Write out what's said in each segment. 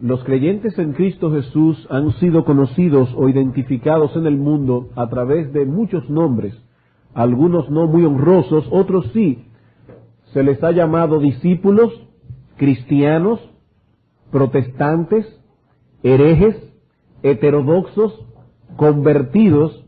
Los creyentes en Cristo Jesús han sido conocidos o identificados en el mundo a través de muchos nombres, algunos no muy honrosos, otros sí. Se les ha llamado discípulos, cristianos, protestantes, herejes, heterodoxos, convertidos,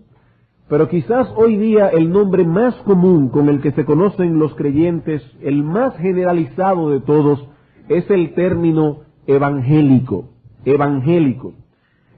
pero quizás hoy día el nombre más común con el que se conocen los creyentes, el más generalizado de todos, es el término evangélico. Evangélico.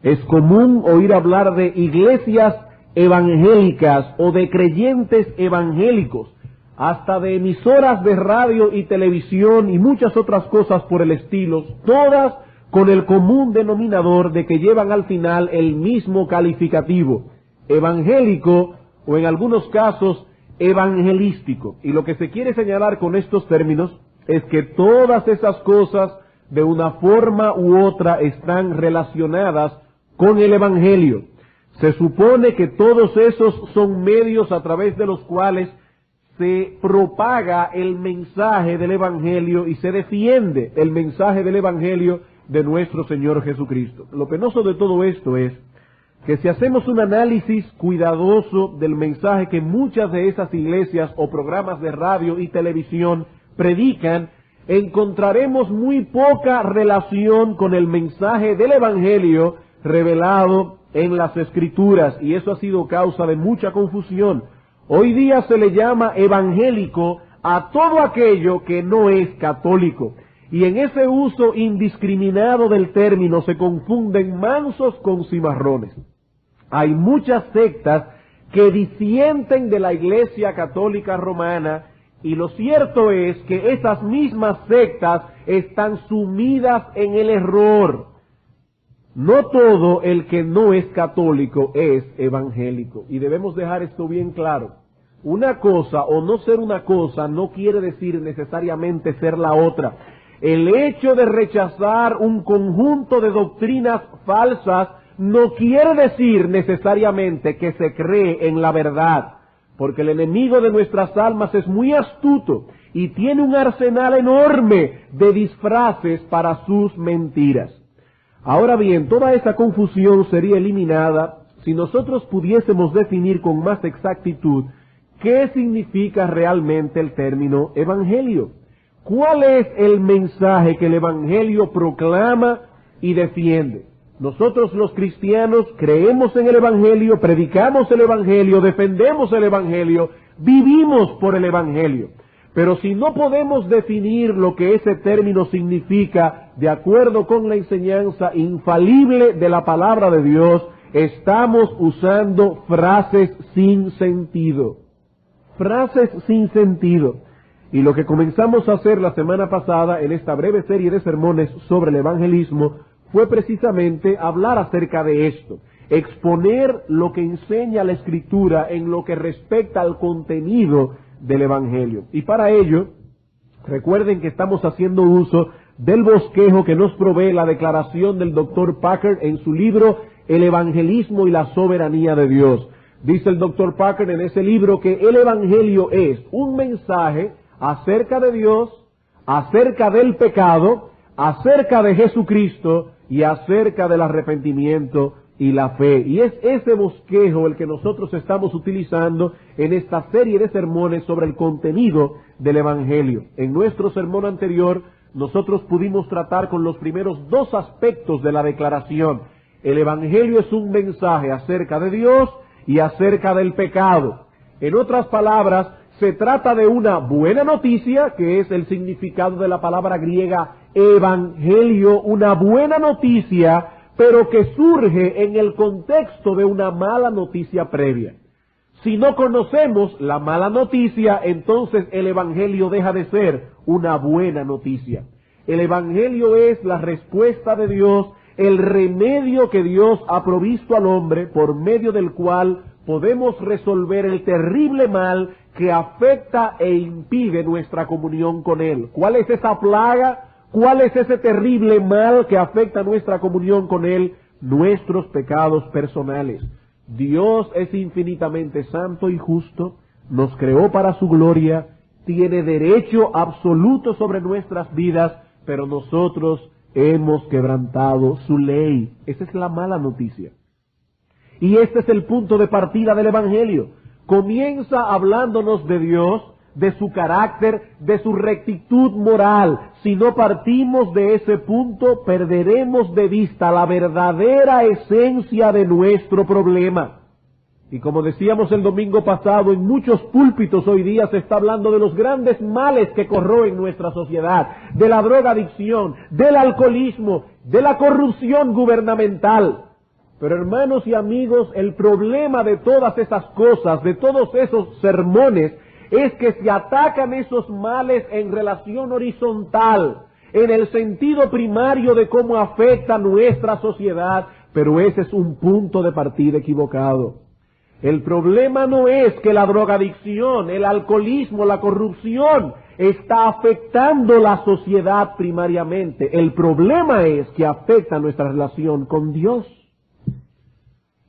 Es común oír hablar de iglesias evangélicas o de creyentes evangélicos, hasta de emisoras de radio y televisión y muchas otras cosas por el estilo, todas con el común denominador de que llevan al final el mismo calificativo, evangélico o en algunos casos evangelístico. Y lo que se quiere señalar con estos términos es que todas esas cosas de una forma u otra están relacionadas con el evangelio. Se supone que todos esos son medios a través de los cuales se propaga el mensaje del evangelio y se defiende el mensaje del evangelio de nuestro Señor Jesucristo. Lo penoso de todo esto es que si hacemos un análisis cuidadoso del mensaje que muchas de esas iglesias o programas de radio y televisión predican, encontraremos muy poca relación con el mensaje del evangelio revelado en las Escrituras, y eso ha sido causa de mucha confusión. Hoy día se le llama evangélico a todo aquello que no es católico, y en ese uso indiscriminado del término se confunden mansos con cimarrones. Hay muchas sectas que disienten de la Iglesia Católica Romana, y lo cierto es que esas mismas sectas están sumidas en el error. No todo el que no es católico es evangélico, y debemos dejar esto bien claro. Una cosa o no ser una cosa no quiere decir necesariamente ser la otra. El hecho de rechazar un conjunto de doctrinas falsas no quiere decir necesariamente que se cree en la verdad, porque el enemigo de nuestras almas es muy astuto y tiene un arsenal enorme de disfraces para sus mentiras. Ahora bien, toda esa confusión sería eliminada si nosotros pudiésemos definir con más exactitud qué significa realmente el término evangelio. ¿Cuál es el mensaje que el evangelio proclama y defiende? Nosotros los cristianos creemos en el evangelio, predicamos el evangelio, defendemos el evangelio, vivimos por el evangelio. Pero si no podemos definir lo que ese término significa de acuerdo con la enseñanza infalible de la palabra de Dios, estamos usando frases sin sentido. Frases sin sentido. Y lo que comenzamos a hacer la semana pasada en esta breve serie de sermones sobre el evangelismo fue precisamente hablar acerca de esto, exponer lo que enseña la Escritura en lo que respecta al contenido del evangelio. Y para ello, recuerden que estamos haciendo uso del bosquejo que nos provee la declaración del Dr. Packer en su libro El evangelismo y la soberanía de Dios. Dice el Dr. Packer en ese libro que el evangelio es un mensaje acerca de Dios, acerca del pecado, acerca de Jesucristo y acerca del arrepentimiento y la fe. Y es ese bosquejo el que nosotros estamos utilizando en esta serie de sermones sobre el contenido del evangelio. En nuestro sermón anterior nosotros pudimos tratar con los primeros dos aspectos de la declaración. El evangelio es un mensaje acerca de Dios y acerca del pecado. En otras palabras, se trata de una buena noticia, que es el significado de la palabra griega evangelio, una buena noticia, pero que surge en el contexto de una mala noticia previa. Si no conocemos la mala noticia, entonces el evangelio deja de ser una buena noticia. El evangelio es la respuesta de Dios, el remedio que Dios ha provisto al hombre, por medio del cual podemos resolver el terrible mal que afecta e impide nuestra comunión con Él. ¿Cuál es esa plaga? ¿Cuál es ese terrible mal que afecta nuestra comunión con Él? Nuestros pecados personales. Dios es infinitamente santo y justo, nos creó para su gloria, tiene derecho absoluto sobre nuestras vidas, pero nosotros hemos quebrantado su ley. Esa es la mala noticia. Y este es el punto de partida del Evangelio. Comienza hablándonos de Dios, de su carácter, de su rectitud moral. Si no partimos de ese punto, perderemos de vista la verdadera esencia de nuestro problema. Y como decíamos el domingo pasado, en muchos púlpitos hoy día se está hablando de los grandes males que corroen nuestra sociedad, de la drogadicción, del alcoholismo, de la corrupción gubernamental. Pero hermanos y amigos, el problema de todas esas cosas, de todos esos sermones, es que se atacan esos males en relación horizontal, en el sentido primario de cómo afecta nuestra sociedad, pero ese es un punto de partida equivocado. El problema no es que la drogadicción, el alcoholismo, la corrupción está afectando la sociedad primariamente. El problema es que afecta nuestra relación con Dios.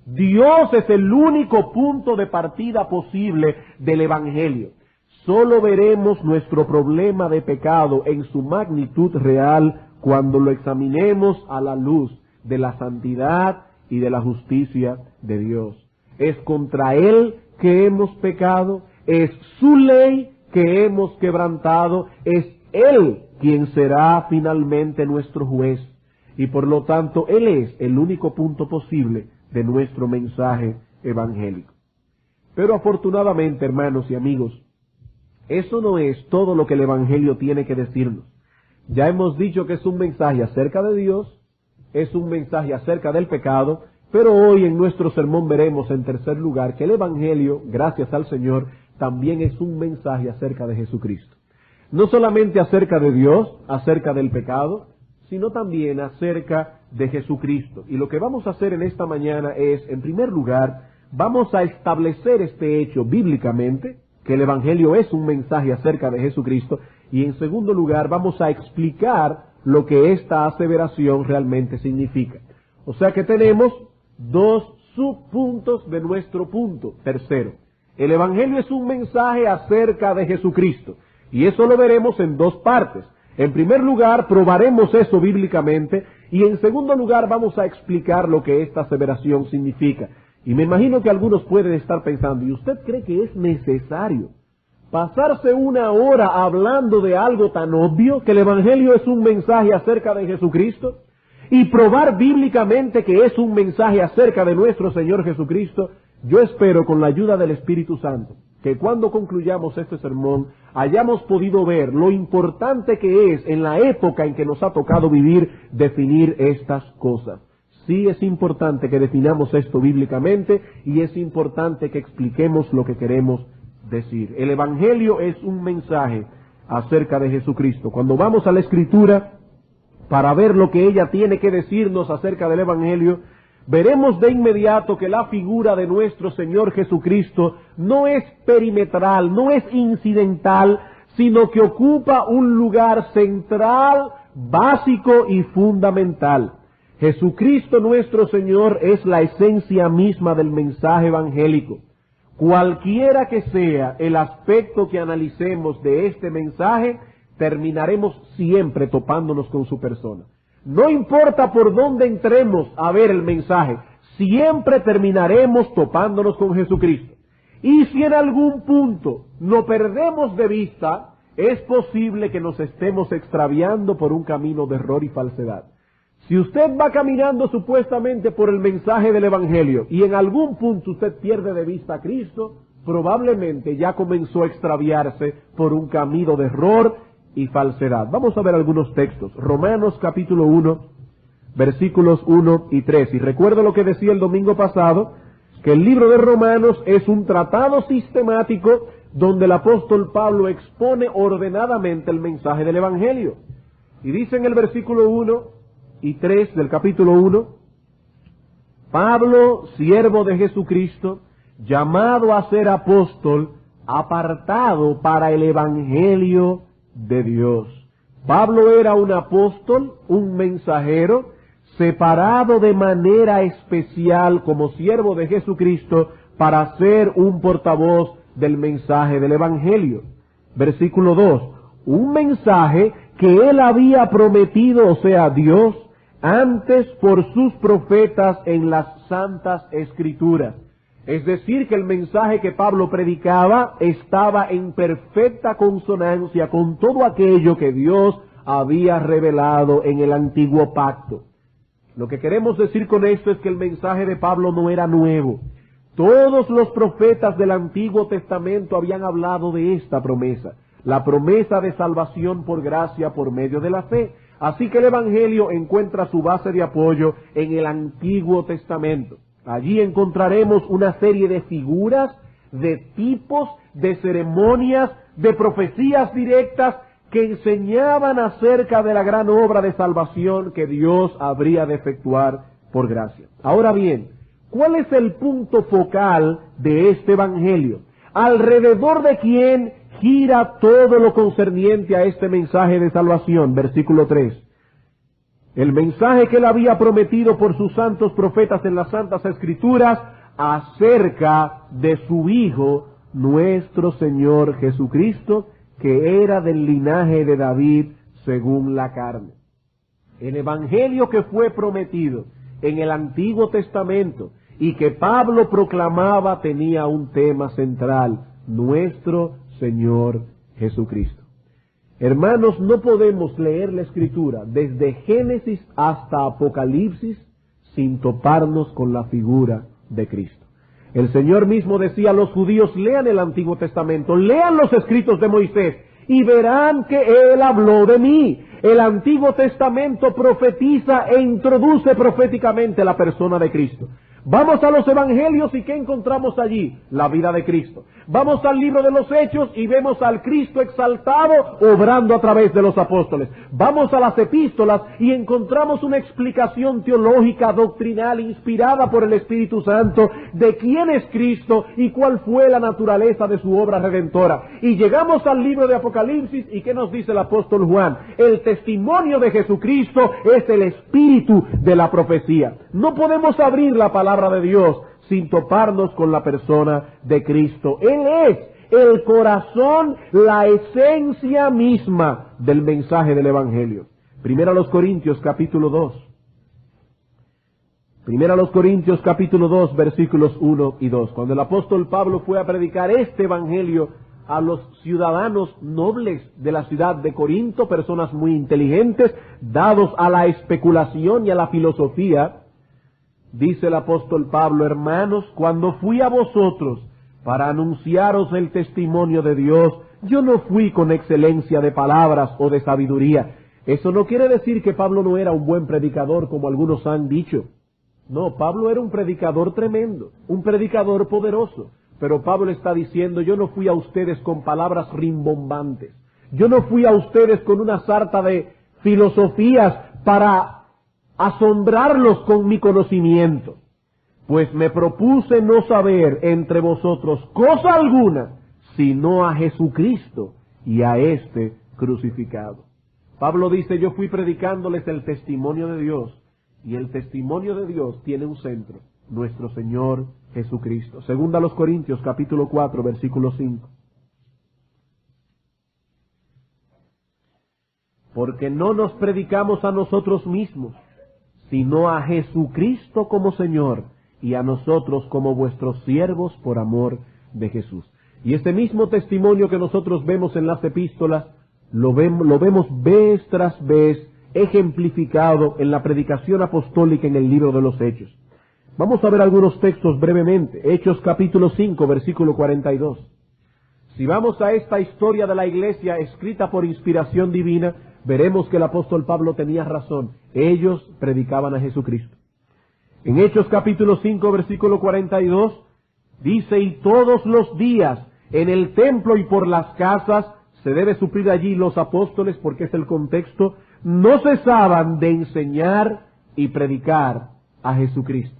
Dios es el único punto de partida posible del Evangelio. Solo veremos nuestro problema de pecado en su magnitud real cuando lo examinemos a la luz de la santidad y de la justicia de Dios. Es contra Él que hemos pecado, es su ley que hemos quebrantado, es Él quien será finalmente nuestro juez. Y por lo tanto, Él es el único punto posible de nuestro mensaje evangélico. Pero afortunadamente, hermanos y amigos, eso no es todo lo que el Evangelio tiene que decirnos. Ya hemos dicho que es un mensaje acerca de Dios, es un mensaje acerca del pecado, pero hoy en nuestro sermón veremos en tercer lugar que el Evangelio, gracias al Señor, también es un mensaje acerca de Jesucristo. No solamente acerca de Dios, acerca del pecado, sino también acerca de Jesucristo. Y lo que vamos a hacer en esta mañana es, en primer lugar, vamos a establecer este hecho bíblicamente, que el Evangelio es un mensaje acerca de Jesucristo, y en segundo lugar vamos a explicar lo que esta aseveración realmente significa. O sea que tenemos dos subpuntos de nuestro punto. Tercero, el Evangelio es un mensaje acerca de Jesucristo, y eso lo veremos en dos partes. En primer lugar, probaremos eso bíblicamente, y en segundo lugar vamos a explicar lo que esta aseveración significa. Y me imagino que algunos pueden estar pensando, ¿y usted cree que es necesario pasarse una hora hablando de algo tan obvio, que el Evangelio es un mensaje acerca de Jesucristo? Y probar bíblicamente que es un mensaje acerca de nuestro Señor Jesucristo. Yo espero, con la ayuda del Espíritu Santo, que cuando concluyamos este sermón hayamos podido ver lo importante que es en la época en que nos ha tocado vivir definir estas cosas. Sí es importante que definamos esto bíblicamente y es importante que expliquemos lo que queremos decir. El Evangelio es un mensaje acerca de Jesucristo. Cuando vamos a la Escritura para ver lo que ella tiene que decirnos acerca del Evangelio, veremos de inmediato que la figura de nuestro Señor Jesucristo no es perimetral, no es incidental, sino que ocupa un lugar central, básico y fundamental. Jesucristo nuestro Señor es la esencia misma del mensaje evangélico. Cualquiera que sea el aspecto que analicemos de este mensaje, terminaremos siempre topándonos con su persona. No importa por dónde entremos a ver el mensaje, siempre terminaremos topándonos con Jesucristo. Y si en algún punto lo perdemos de vista, es posible que nos estemos extraviando por un camino de error y falsedad. Si usted va caminando supuestamente por el mensaje del Evangelio y en algún punto usted pierde de vista a Cristo, probablemente ya comenzó a extraviarse por un camino de error y falsedad. Vamos a ver algunos textos. Romanos capítulo 1, versículos 1 y 3. Y recuerdo lo que decía el domingo pasado, que el libro de Romanos es un tratado sistemático donde el apóstol Pablo expone ordenadamente el mensaje del Evangelio. Y dice en el versículo 1 y 3 del capítulo 1, Pablo, siervo de Jesucristo, llamado a ser apóstol, apartado para el Evangelio de Dios. Pablo era un apóstol, un mensajero, separado de manera especial como siervo de Jesucristo para ser un portavoz del mensaje del Evangelio. Versículo 2, un mensaje que él había prometido, o sea, Dios, antes por sus profetas en las santas escrituras. Es decir, que el mensaje que Pablo predicaba estaba en perfecta consonancia con todo aquello que Dios había revelado en el antiguo pacto. Lo que queremos decir con esto es que el mensaje de Pablo no era nuevo. Todos los profetas del Antiguo Testamento habían hablado de esta promesa, la promesa de salvación por gracia por medio de la fe. Así que el Evangelio encuentra su base de apoyo en el Antiguo Testamento. Allí encontraremos una serie de figuras, de tipos, de ceremonias, de profecías directas que enseñaban acerca de la gran obra de salvación que Dios habría de efectuar por gracia. Ahora bien, ¿cuál es el punto focal de este Evangelio? ¿Alrededor de quién gira todo lo concerniente a este mensaje de salvación? Versículo 3. El mensaje que él había prometido por sus santos profetas en las santas escrituras acerca de su Hijo, nuestro Señor Jesucristo, que era del linaje de David según la carne. El evangelio que fue prometido en el Antiguo Testamento y que Pablo proclamaba tenía un tema central: nuestro Señor Jesucristo. Hermanos, no podemos leer la Escritura desde Génesis hasta Apocalipsis sin toparnos con la figura de Cristo. El Señor mismo decía a los judíos: lean el Antiguo Testamento, lean los escritos de Moisés y verán que Él habló de mí. El Antiguo Testamento profetiza e introduce proféticamente la persona de Cristo. Vamos a los evangelios y ¿qué encontramos allí? La vida de Cristo. Vamos al libro de los Hechos y vemos al Cristo exaltado obrando a través de los apóstoles. Vamos a las epístolas y encontramos una explicación teológica, doctrinal, inspirada por el Espíritu Santo de quién es Cristo y cuál fue la naturaleza de su obra redentora. Y llegamos al libro de Apocalipsis y ¿qué nos dice el apóstol Juan? El testimonio de Jesucristo es el espíritu de la profecía. No podemos abrir la palabra de Dios sin toparnos con la persona de Cristo. Él es el corazón, la esencia misma del mensaje del Evangelio. Primera a los Corintios capítulo 2. Primera a los Corintios capítulo 2 versículos 1 y 2. Cuando el apóstol Pablo fue a predicar este Evangelio a los ciudadanos nobles de la ciudad de Corinto, personas muy inteligentes, dados a la especulación y a la filosofía, dice el apóstol Pablo: hermanos, cuando fui a vosotros para anunciaros el testimonio de Dios, yo no fui con excelencia de palabras o de sabiduría. Eso no quiere decir que Pablo no era un buen predicador, como algunos han dicho. No, Pablo era un predicador tremendo, un predicador poderoso. Pero Pablo está diciendo: yo no fui a ustedes con palabras rimbombantes. Yo no fui a ustedes con una sarta de filosofías para asombrarlos con mi conocimiento, pues me propuse no saber entre vosotros cosa alguna, sino a Jesucristo y a este crucificado. Pablo dice: yo fui predicándoles el testimonio de Dios, y el testimonio de Dios tiene un centro: nuestro Señor Jesucristo. Segunda a los Corintios capítulo 4 versículo 5. Porque no nos predicamos a nosotros mismos, sino a Jesucristo como Señor, y a nosotros como vuestros siervos por amor de Jesús. Y este mismo testimonio que nosotros vemos en las epístolas, lo vemos vez tras vez ejemplificado en la predicación apostólica en el libro de los Hechos. Vamos a ver algunos textos brevemente. Hechos capítulo 5, versículo 42. Si vamos a esta historia de la iglesia escrita por inspiración divina, veremos que el apóstol Pablo tenía razón. Ellos predicaban a Jesucristo. En Hechos capítulo 5, versículo 42, dice: y todos los días en el templo y por las casas, se debe suplir allí los apóstoles porque es el contexto, no cesaban de enseñar y predicar a Jesucristo.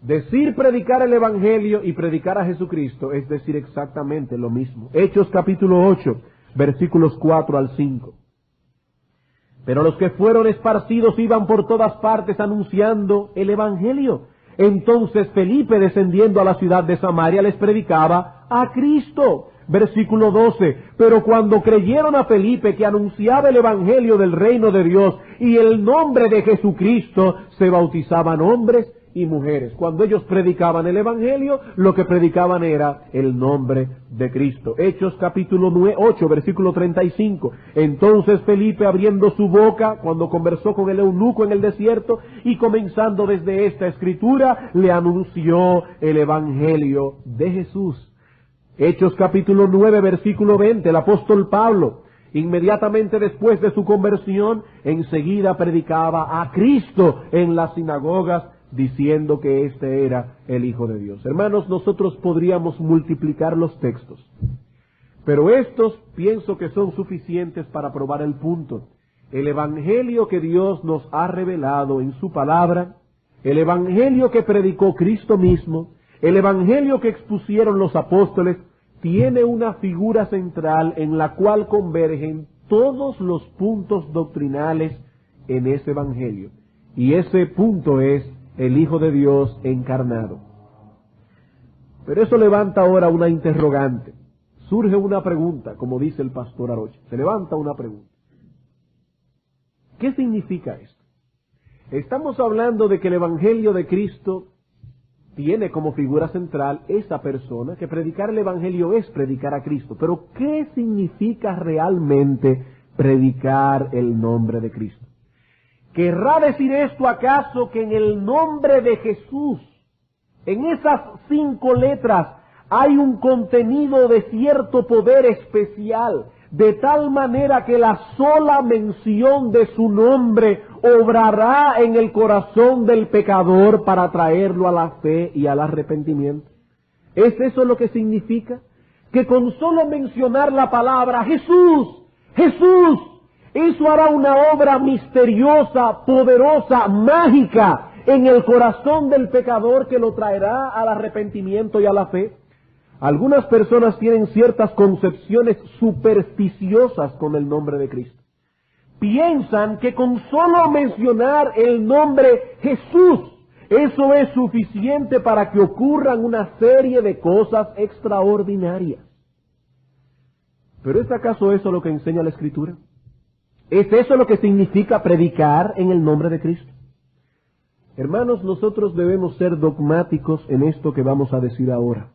Decir predicar el Evangelio y predicar a Jesucristo es decir exactamente lo mismo. Hechos capítulo 8, versículos 4 al 5. Pero los que fueron esparcidos iban por todas partes anunciando el Evangelio. Entonces Felipe, descendiendo a la ciudad de Samaria, les predicaba a Cristo. Versículo 12, pero cuando creyeron a Felipe que anunciaba el evangelio del reino de Dios y el nombre de Jesucristo, se bautizaban hombres y mujeres. Cuando ellos predicaban el evangelio, lo que predicaban era el nombre de Cristo. Hechos capítulo 8, versículo 35. Entonces Felipe, abriendo su boca, cuando conversó con el eunuco en el desierto, y comenzando desde esta escritura, le anunció el evangelio de Jesús. Hechos capítulo 9, versículo 20, el apóstol Pablo, inmediatamente después de su conversión, enseguida predicaba a Cristo en las sinagogas, diciendo que este era el Hijo de Dios. Hermanos, nosotros podríamos multiplicar los textos, pero estos pienso que son suficientes para probar el punto. El evangelio que Dios nos ha revelado en su palabra, el evangelio que predicó Cristo mismo, el evangelio que expusieron los apóstoles, tiene una figura central en la cual convergen todos los puntos doctrinales en ese evangelio. Y ese punto es el Hijo de Dios encarnado. Pero eso levanta ahora una interrogante. Surge una pregunta, como dice el pastor Arocha. Se levanta una pregunta. ¿Qué significa esto? Estamos hablando de que el evangelio de Cristo tiene como figura central esa persona, que predicar el evangelio es predicar a Cristo. Pero ¿qué significa realmente predicar el nombre de Cristo? ¿Querrá decir esto acaso que en el nombre de Jesús, en esas 5 letras, hay un contenido de cierto poder especial, de tal manera que la sola mención de su nombre obrará en el corazón del pecador para traerlo a la fe y al arrepentimiento? ¿Es eso lo que significa? Que con solo mencionar la palabra Jesús, Jesús, eso hará una obra misteriosa, poderosa, mágica en el corazón del pecador que lo traerá al arrepentimiento y a la fe. Algunas personas tienen ciertas concepciones supersticiosas con el nombre de Cristo. Piensan que con solo mencionar el nombre Jesús, eso es suficiente para que ocurran una serie de cosas extraordinarias. ¿Pero es acaso eso lo que enseña la Escritura? ¿Es eso lo que significa predicar en el nombre de Cristo? Hermanos, nosotros debemos ser dogmáticos en esto que vamos a decir ahora.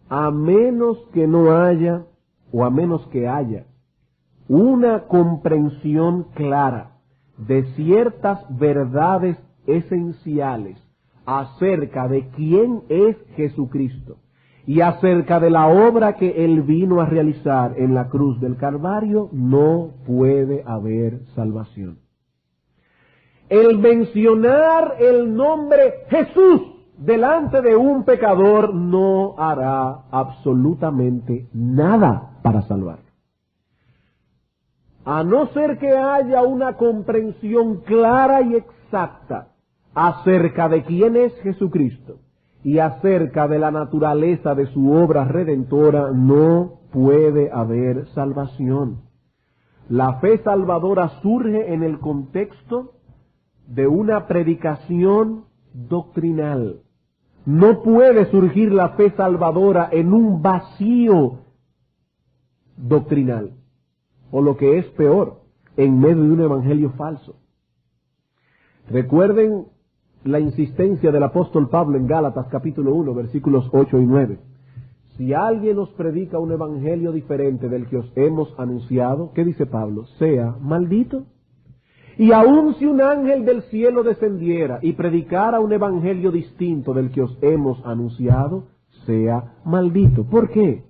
A menos que no haya, o a menos que haya, una comprensión clara de ciertas verdades esenciales acerca de quién es Jesucristo y acerca de la obra que Él vino a realizar en la cruz del Calvario, no puede haber salvación. El mencionar el nombre Jesús delante de un pecador no hará absolutamente nada para salvarlo. A no ser que haya una comprensión clara y exacta acerca de quién es Jesucristo y acerca de la naturaleza de su obra redentora, no puede haber salvación. La fe salvadora surge en el contexto de una predicación doctrinal. No puede surgir la fe salvadora en un vacío doctrinal, o lo que es peor, en medio de un evangelio falso. Recuerden la insistencia del apóstol Pablo en Gálatas capítulo 1, versículos 8 y 9. Si alguien os predica un evangelio diferente del que os hemos anunciado, ¿qué dice Pablo? Sea maldito. Y aun si un ángel del cielo descendiera y predicara un evangelio distinto del que os hemos anunciado, sea maldito. ¿Por qué?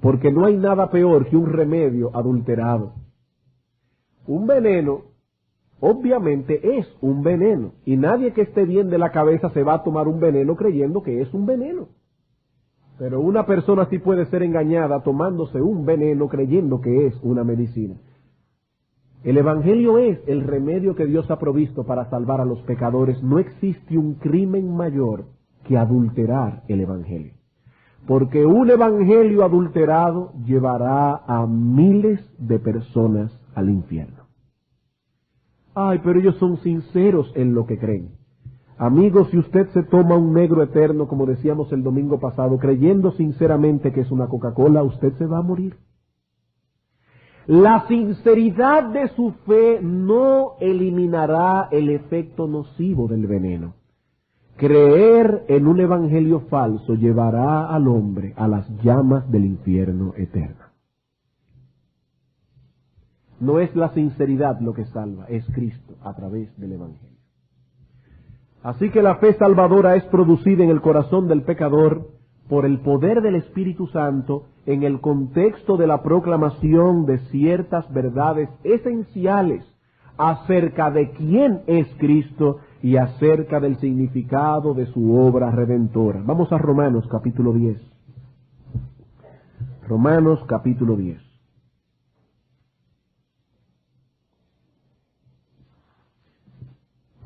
Porque no hay nada peor que un remedio adulterado. Un veneno, obviamente es un veneno, y nadie que esté bien de la cabeza se va a tomar un veneno creyendo que es un veneno. Pero una persona sí puede ser engañada tomándose un veneno creyendo que es una medicina. El evangelio es el remedio que Dios ha provisto para salvar a los pecadores. No existe un crimen mayor que adulterar el evangelio. Porque un evangelio adulterado llevará a miles de personas al infierno. Ay, pero ellos son sinceros en lo que creen. Amigos, si usted se toma un negro eterno, como decíamos el domingo pasado, creyendo sinceramente que es una Coca-Cola, usted se va a morir. La sinceridad de su fe no eliminará el efecto nocivo del veneno. Creer en un evangelio falso llevará al hombre a las llamas del infierno eterno. No es la sinceridad lo que salva, es Cristo a través del evangelio. Así que la fe salvadora es producida en el corazón del pecador por el poder del Espíritu Santo en el contexto de la proclamación de ciertas verdades esenciales acerca de quién es Cristo y acerca del significado de su obra redentora. Vamos a Romanos capítulo 10. Romanos capítulo 10.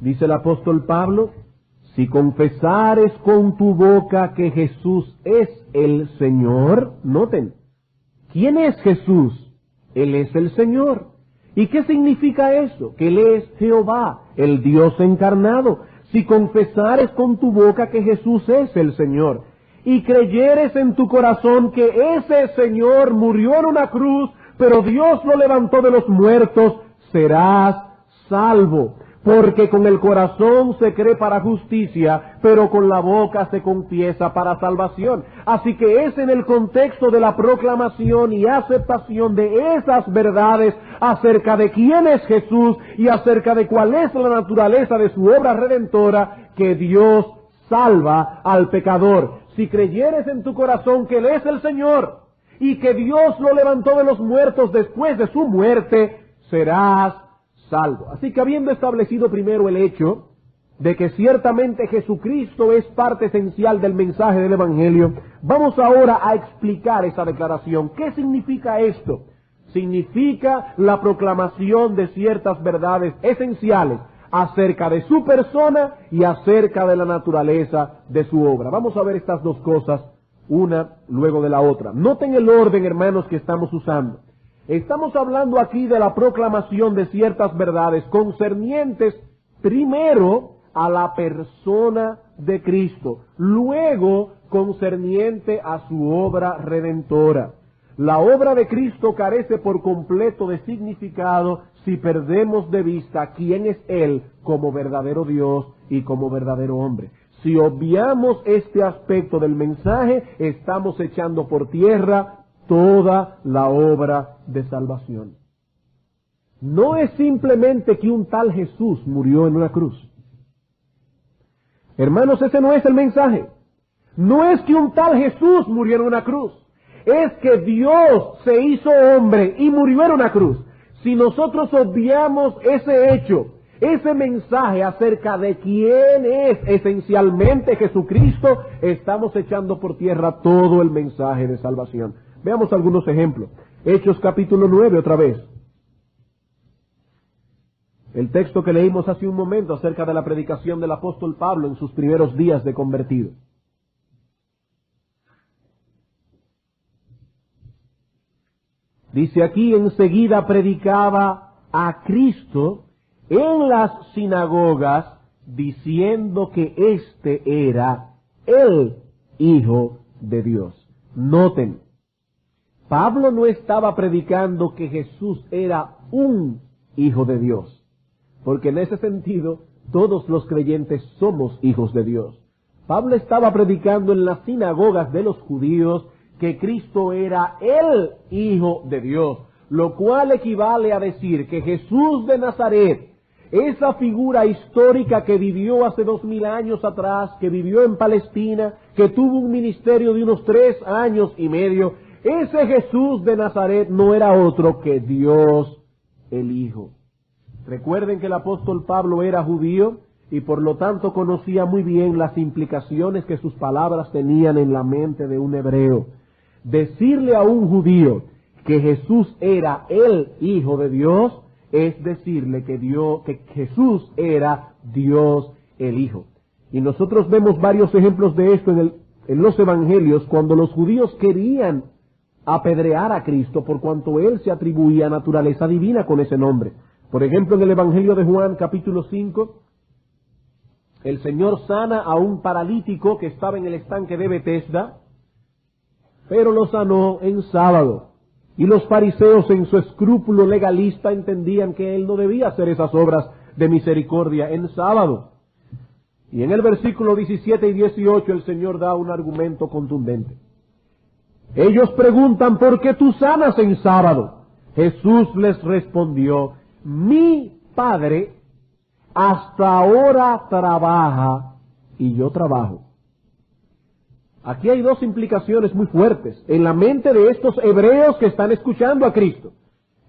Dice el apóstol Pablo, si confesares con tu boca que Jesús es el Señor, noten, ¿quién es Jesús? Él es el Señor. ¿Y qué significa eso? Que Él es Jehová, el Dios encarnado. Si confesares con tu boca que Jesús es el Señor, y creyeres en tu corazón que ese Señor murió en una cruz, pero Dios lo levantó de los muertos, serás salvo. Porque con el corazón se cree para justicia, pero con la boca se confiesa para salvación. Así que es en el contexto de la proclamación y aceptación de esas verdades acerca de quién es Jesús y acerca de cuál es la naturaleza de su obra redentora que Dios salva al pecador. Si creyeres en tu corazón que Él es el Señor y que Dios lo levantó de los muertos después de su muerte, serás salvo. Así que habiendo establecido primero el hecho de que ciertamente Jesucristo es parte esencial del mensaje del Evangelio, vamos ahora a explicar esa declaración. ¿Qué significa esto? Significa la proclamación de ciertas verdades esenciales acerca de su persona y acerca de la naturaleza de su obra. Vamos a ver estas dos cosas, una luego de la otra. Noten el orden, hermanos, que estamos usando. Estamos hablando aquí de la proclamación de ciertas verdades concernientes primero a la persona de Cristo, luego concerniente a su obra redentora. La obra de Cristo carece por completo de significado si perdemos de vista quién es Él como verdadero Dios y como verdadero hombre. Si obviamos este aspecto del mensaje, estamos echando por tierra toda la obra de salvación. No es simplemente que un tal Jesús murió en una cruz. Hermanos, ese no es el mensaje. No es que un tal Jesús murió en una cruz. Es que Dios se hizo hombre y murió en una cruz. Si nosotros obviamos ese hecho, ese mensaje acerca de quién es esencialmente Jesucristo, estamos echando por tierra todo el mensaje de salvación. Veamos algunos ejemplos. Hechos capítulo 9 otra vez. El texto que leímos hace un momento acerca de la predicación del apóstol Pablo en sus primeros días de convertido. Dice aquí, enseguida predicaba a Cristo en las sinagogas, diciendo que éste era el Hijo de Dios. Noten, Pablo no estaba predicando que Jesús era un Hijo de Dios, porque en ese sentido todos los creyentes somos hijos de Dios. Pablo estaba predicando en las sinagogas de los judíos que Cristo era el Hijo de Dios, lo cual equivale a decir que Jesús de Nazaret, esa figura histórica que vivió hace 2000 años atrás, que vivió en Palestina, que tuvo un ministerio de unos 3 años y medio, ese Jesús de Nazaret no era otro que Dios el Hijo. Recuerden que el apóstol Pablo era judío y por lo tanto conocía muy bien las implicaciones que sus palabras tenían en la mente de un hebreo. Decirle a un judío que Jesús era el Hijo de Dios es decirle que Jesús era Dios el Hijo. Y nosotros vemos varios ejemplos de esto en los evangelios, cuando los judíos querían apedrear a Cristo por cuanto Él se atribuía naturaleza divina con ese nombre. Por ejemplo, en el Evangelio de Juan, capítulo 5, El Señor sana a un paralítico que estaba en el estanque de Betesda, pero lo sanó en sábado. Y los fariseos, en su escrúpulo legalista, entendían que Él no debía hacer esas obras de misericordia en sábado. Y en el versículo 17 y 18 el Señor da un argumento contundente. Ellos preguntan, ¿por qué tú sanas en sábado? Jesús les respondió, mi Padre hasta ahora trabaja y yo trabajo. Aquí hay dos implicaciones muy fuertes en la mente de estos hebreos que están escuchando a Cristo.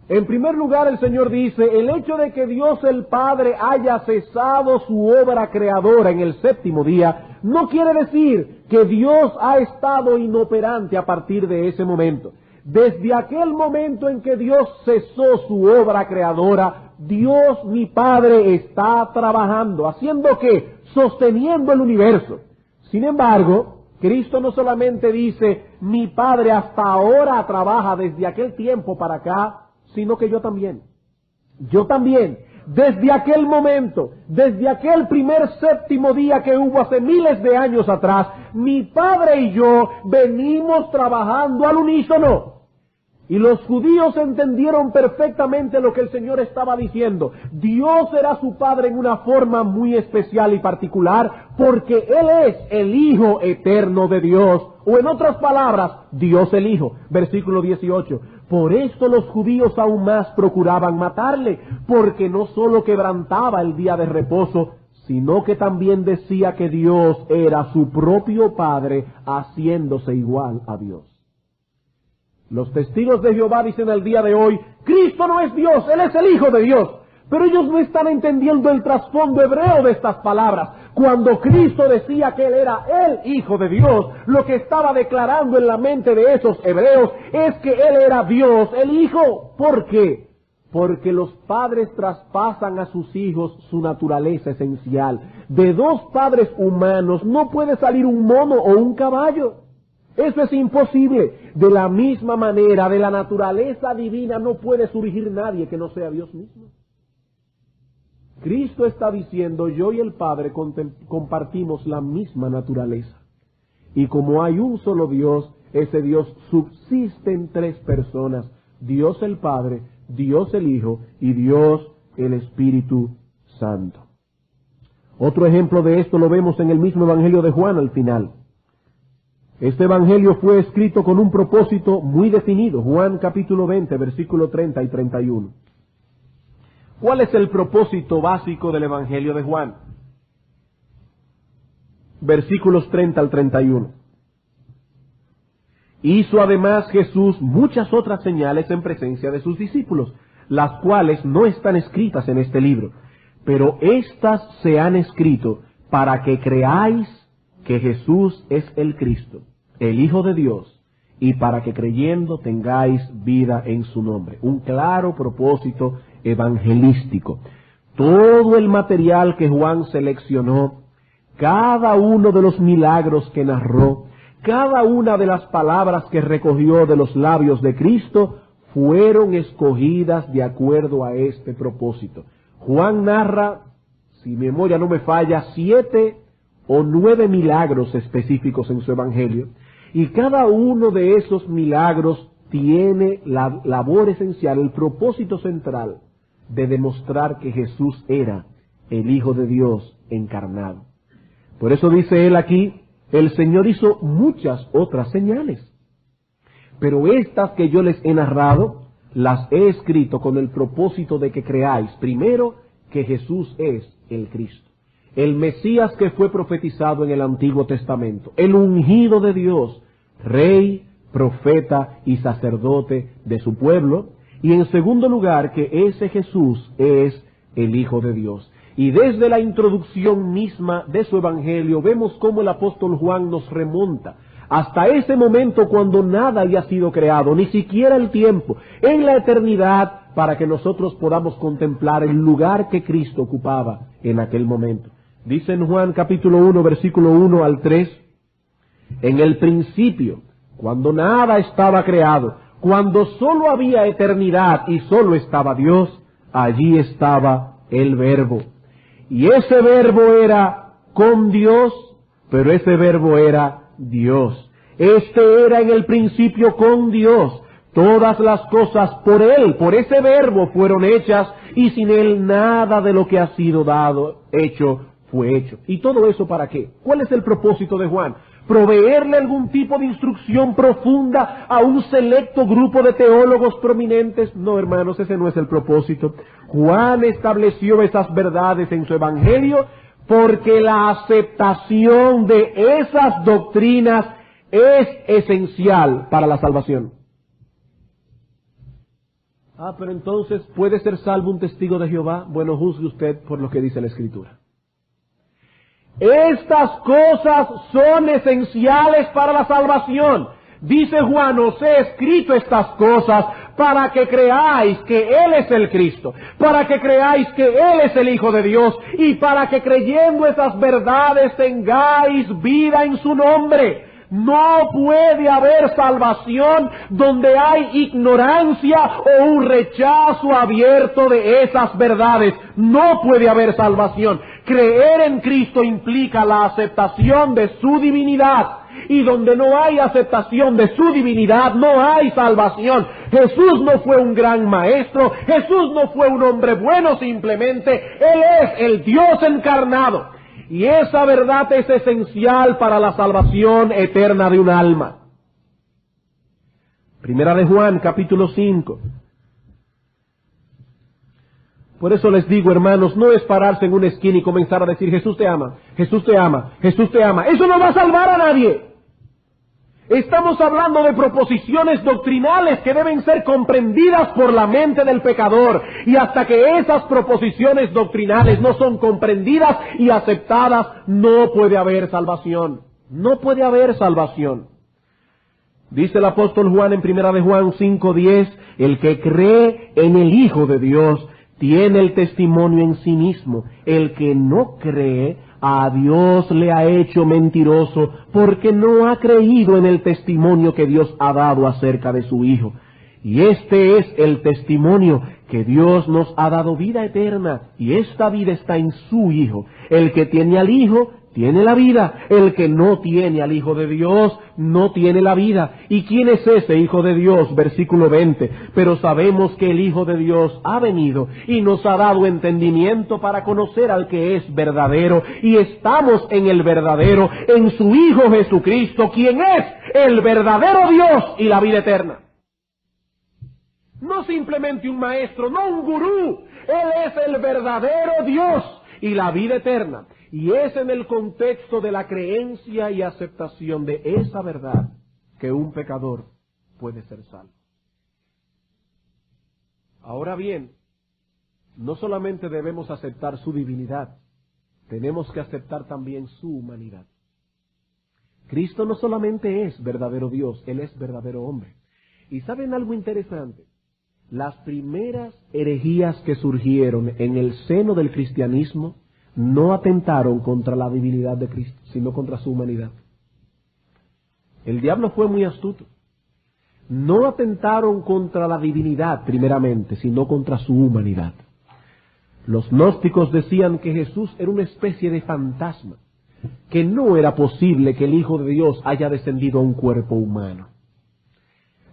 En primer lugar, el Señor dice, el hecho de que Dios el Padre haya cesado su obra creadora en el séptimo día, no quiere decir que Dios ha estado inoperante a partir de ese momento. Desde aquel momento en que Dios cesó su obra creadora, Dios mi Padre está trabajando, ¿haciendo qué? Sosteniendo el universo. Sin embargo, Cristo no solamente dice, mi Padre hasta ahora trabaja desde aquel tiempo para acá, sino que yo también. Yo también, desde aquel momento, desde aquel primer séptimo día que hubo hace miles de años atrás, mi Padre y yo venimos trabajando al unísono. Y los judíos entendieron perfectamente lo que el Señor estaba diciendo. Dios era su Padre en una forma muy especial y particular, porque Él es el Hijo eterno de Dios. O en otras palabras, Dios el Hijo. Versículo 18. Por esto los judíos aún más procuraban matarle, porque no solo quebrantaba el día de reposo, sino que también decía que Dios era su propio Padre, haciéndose igual a Dios. Los testigos de Jehová dicen al día de hoy, Cristo no es Dios, Él es el Hijo de Dios. Pero ellos no están entendiendo el trasfondo hebreo de estas palabras. Cuando Cristo decía que Él era el Hijo de Dios, lo que estaba declarando en la mente de esos hebreos es que Él era Dios, el Hijo. ¿Por qué? Porque los padres traspasan a sus hijos su naturaleza esencial. De dos padres humanos no puede salir un mono o un caballo. Eso es imposible. De la misma manera, de la naturaleza divina no puede surgir nadie que no sea Dios mismo. Cristo está diciendo, yo y el Padre compartimos la misma naturaleza. Y como hay un solo Dios, ese Dios subsiste en tres personas. Dios el Padre, Dios el Hijo y Dios el Espíritu Santo. Otro ejemplo de esto lo vemos en el mismo Evangelio de Juan al final. Este Evangelio fue escrito con un propósito muy definido. Juan capítulo 20, versículo 30 y 31. ¿Cuál es el propósito básico del Evangelio de Juan? Versículos 30 al 31. Hizo además Jesús muchas otras señales en presencia de sus discípulos, las cuales no están escritas en este libro, pero éstas se han escrito para que creáis que Jesús es el Cristo, el Hijo de Dios, y para que creyendo tengáis vida en su nombre. Un claro propósito evangelístico. Todo el material que Juan seleccionó, cada uno de los milagros que narró, cada una de las palabras que recogió de los labios de Cristo, fueron escogidas de acuerdo a este propósito. Juan narra, si mi memoria no me falla, 7 o 9 milagros específicos en su evangelio, y cada uno de esos milagros tiene la labor esencial, el propósito central de demostrar que Jesús era el Hijo de Dios encarnado. Por eso dice él aquí, el Señor hizo muchas otras señales, pero estas que yo les he narrado, las he escrito con el propósito de que creáis, primero, que Jesús es el Cristo, el Mesías que fue profetizado en el Antiguo Testamento, el ungido de Dios, Rey, profeta y sacerdote de su pueblo, y en segundo lugar, que ese Jesús es el Hijo de Dios. Y desde la introducción misma de su evangelio vemos cómo el apóstol Juan nos remonta hasta ese momento cuando nada había sido creado, ni siquiera el tiempo, en la eternidad, para que nosotros podamos contemplar el lugar que Cristo ocupaba en aquel momento. Dice en Juan capítulo 1, versículo 1 al 3, en el principio, cuando nada estaba creado, cuando solo había eternidad y solo estaba Dios, allí estaba el Verbo. Y ese Verbo era con Dios, pero ese verbo era Dios. Este era en el principio con Dios. Todas las cosas por Él, por ese verbo fueron hechas, y sin Él nada de lo que ha sido hecho, fue hecho. ¿Y todo eso para qué? ¿Cuál es el propósito de Juan? ¿Proveerle algún tipo de instrucción profunda a un selecto grupo de teólogos prominentes? No, hermanos, ese no es el propósito. Juan estableció esas verdades en su evangelio porque la aceptación de esas doctrinas es esencial para la salvación. Pero entonces, ¿puede ser salvo un testigo de Jehová? Bueno, juzgue usted por lo que dice la Escritura. Estas cosas son esenciales para la salvación. Dice Juan, os he escrito estas cosas para que creáis que Él es el Cristo, para que creáis que Él es el Hijo de Dios, y para que creyendo esas verdades tengáis vida en su nombre. No puede haber salvación donde hay ignorancia o un rechazo abierto de esas verdades. No puede haber salvación. Creer en Cristo implica la aceptación de su divinidad. Y donde no hay aceptación de su divinidad, no hay salvación. Jesús no fue un gran maestro. Jesús no fue un hombre bueno simplemente. Él es el Dios encarnado. Y esa verdad es esencial para la salvación eterna de un alma. Primera de Juan, capítulo 5. Por eso les digo, hermanos, no es pararse en una esquina y comenzar a decir, Jesús te ama, Jesús te ama, Jesús te ama. Eso no va a salvar a nadie. Estamos hablando de proposiciones doctrinales que deben ser comprendidas por la mente del pecador. Y hasta que esas proposiciones doctrinales no son comprendidas y aceptadas, no puede haber salvación. No puede haber salvación. Dice el apóstol Juan en Primera de Juan 5:10, el que cree en el Hijo de Dios tiene el testimonio en sí mismo. El que no cree, a Dios le ha hecho mentiroso, porque no ha creído en el testimonio que Dios ha dado acerca de su Hijo. Y este es el testimonio, que Dios nos ha dado vida eterna, y esta vida está en su Hijo. El que tiene al Hijo, tiene la vida. El que no tiene al Hijo de Dios, no tiene la vida. ¿Y quién es ese Hijo de Dios? Versículo 20. Pero sabemos que el Hijo de Dios ha venido y nos ha dado entendimiento para conocer al que es verdadero. Y estamos en el verdadero, en su Hijo Jesucristo, quien es el verdadero Dios y la vida eterna. No simplemente un maestro, no un gurú. Él es el verdadero Dios y la vida eterna. Y es en el contexto de la creencia y aceptación de esa verdad que un pecador puede ser salvo. Ahora bien, no solamente debemos aceptar su divinidad, tenemos que aceptar también su humanidad. Cristo no solamente es verdadero Dios, Él es verdadero hombre. ¿Y saben algo interesante? Las primeras herejías que surgieron en el seno del cristianismo no atentaron contra la divinidad de Cristo, sino contra su humanidad. El diablo fue muy astuto. No atentaron contra la divinidad primeramente, sino contra su humanidad. Los gnósticos decían que Jesús era una especie de fantasma, que no era posible que el Hijo de Dios haya descendido a un cuerpo humano.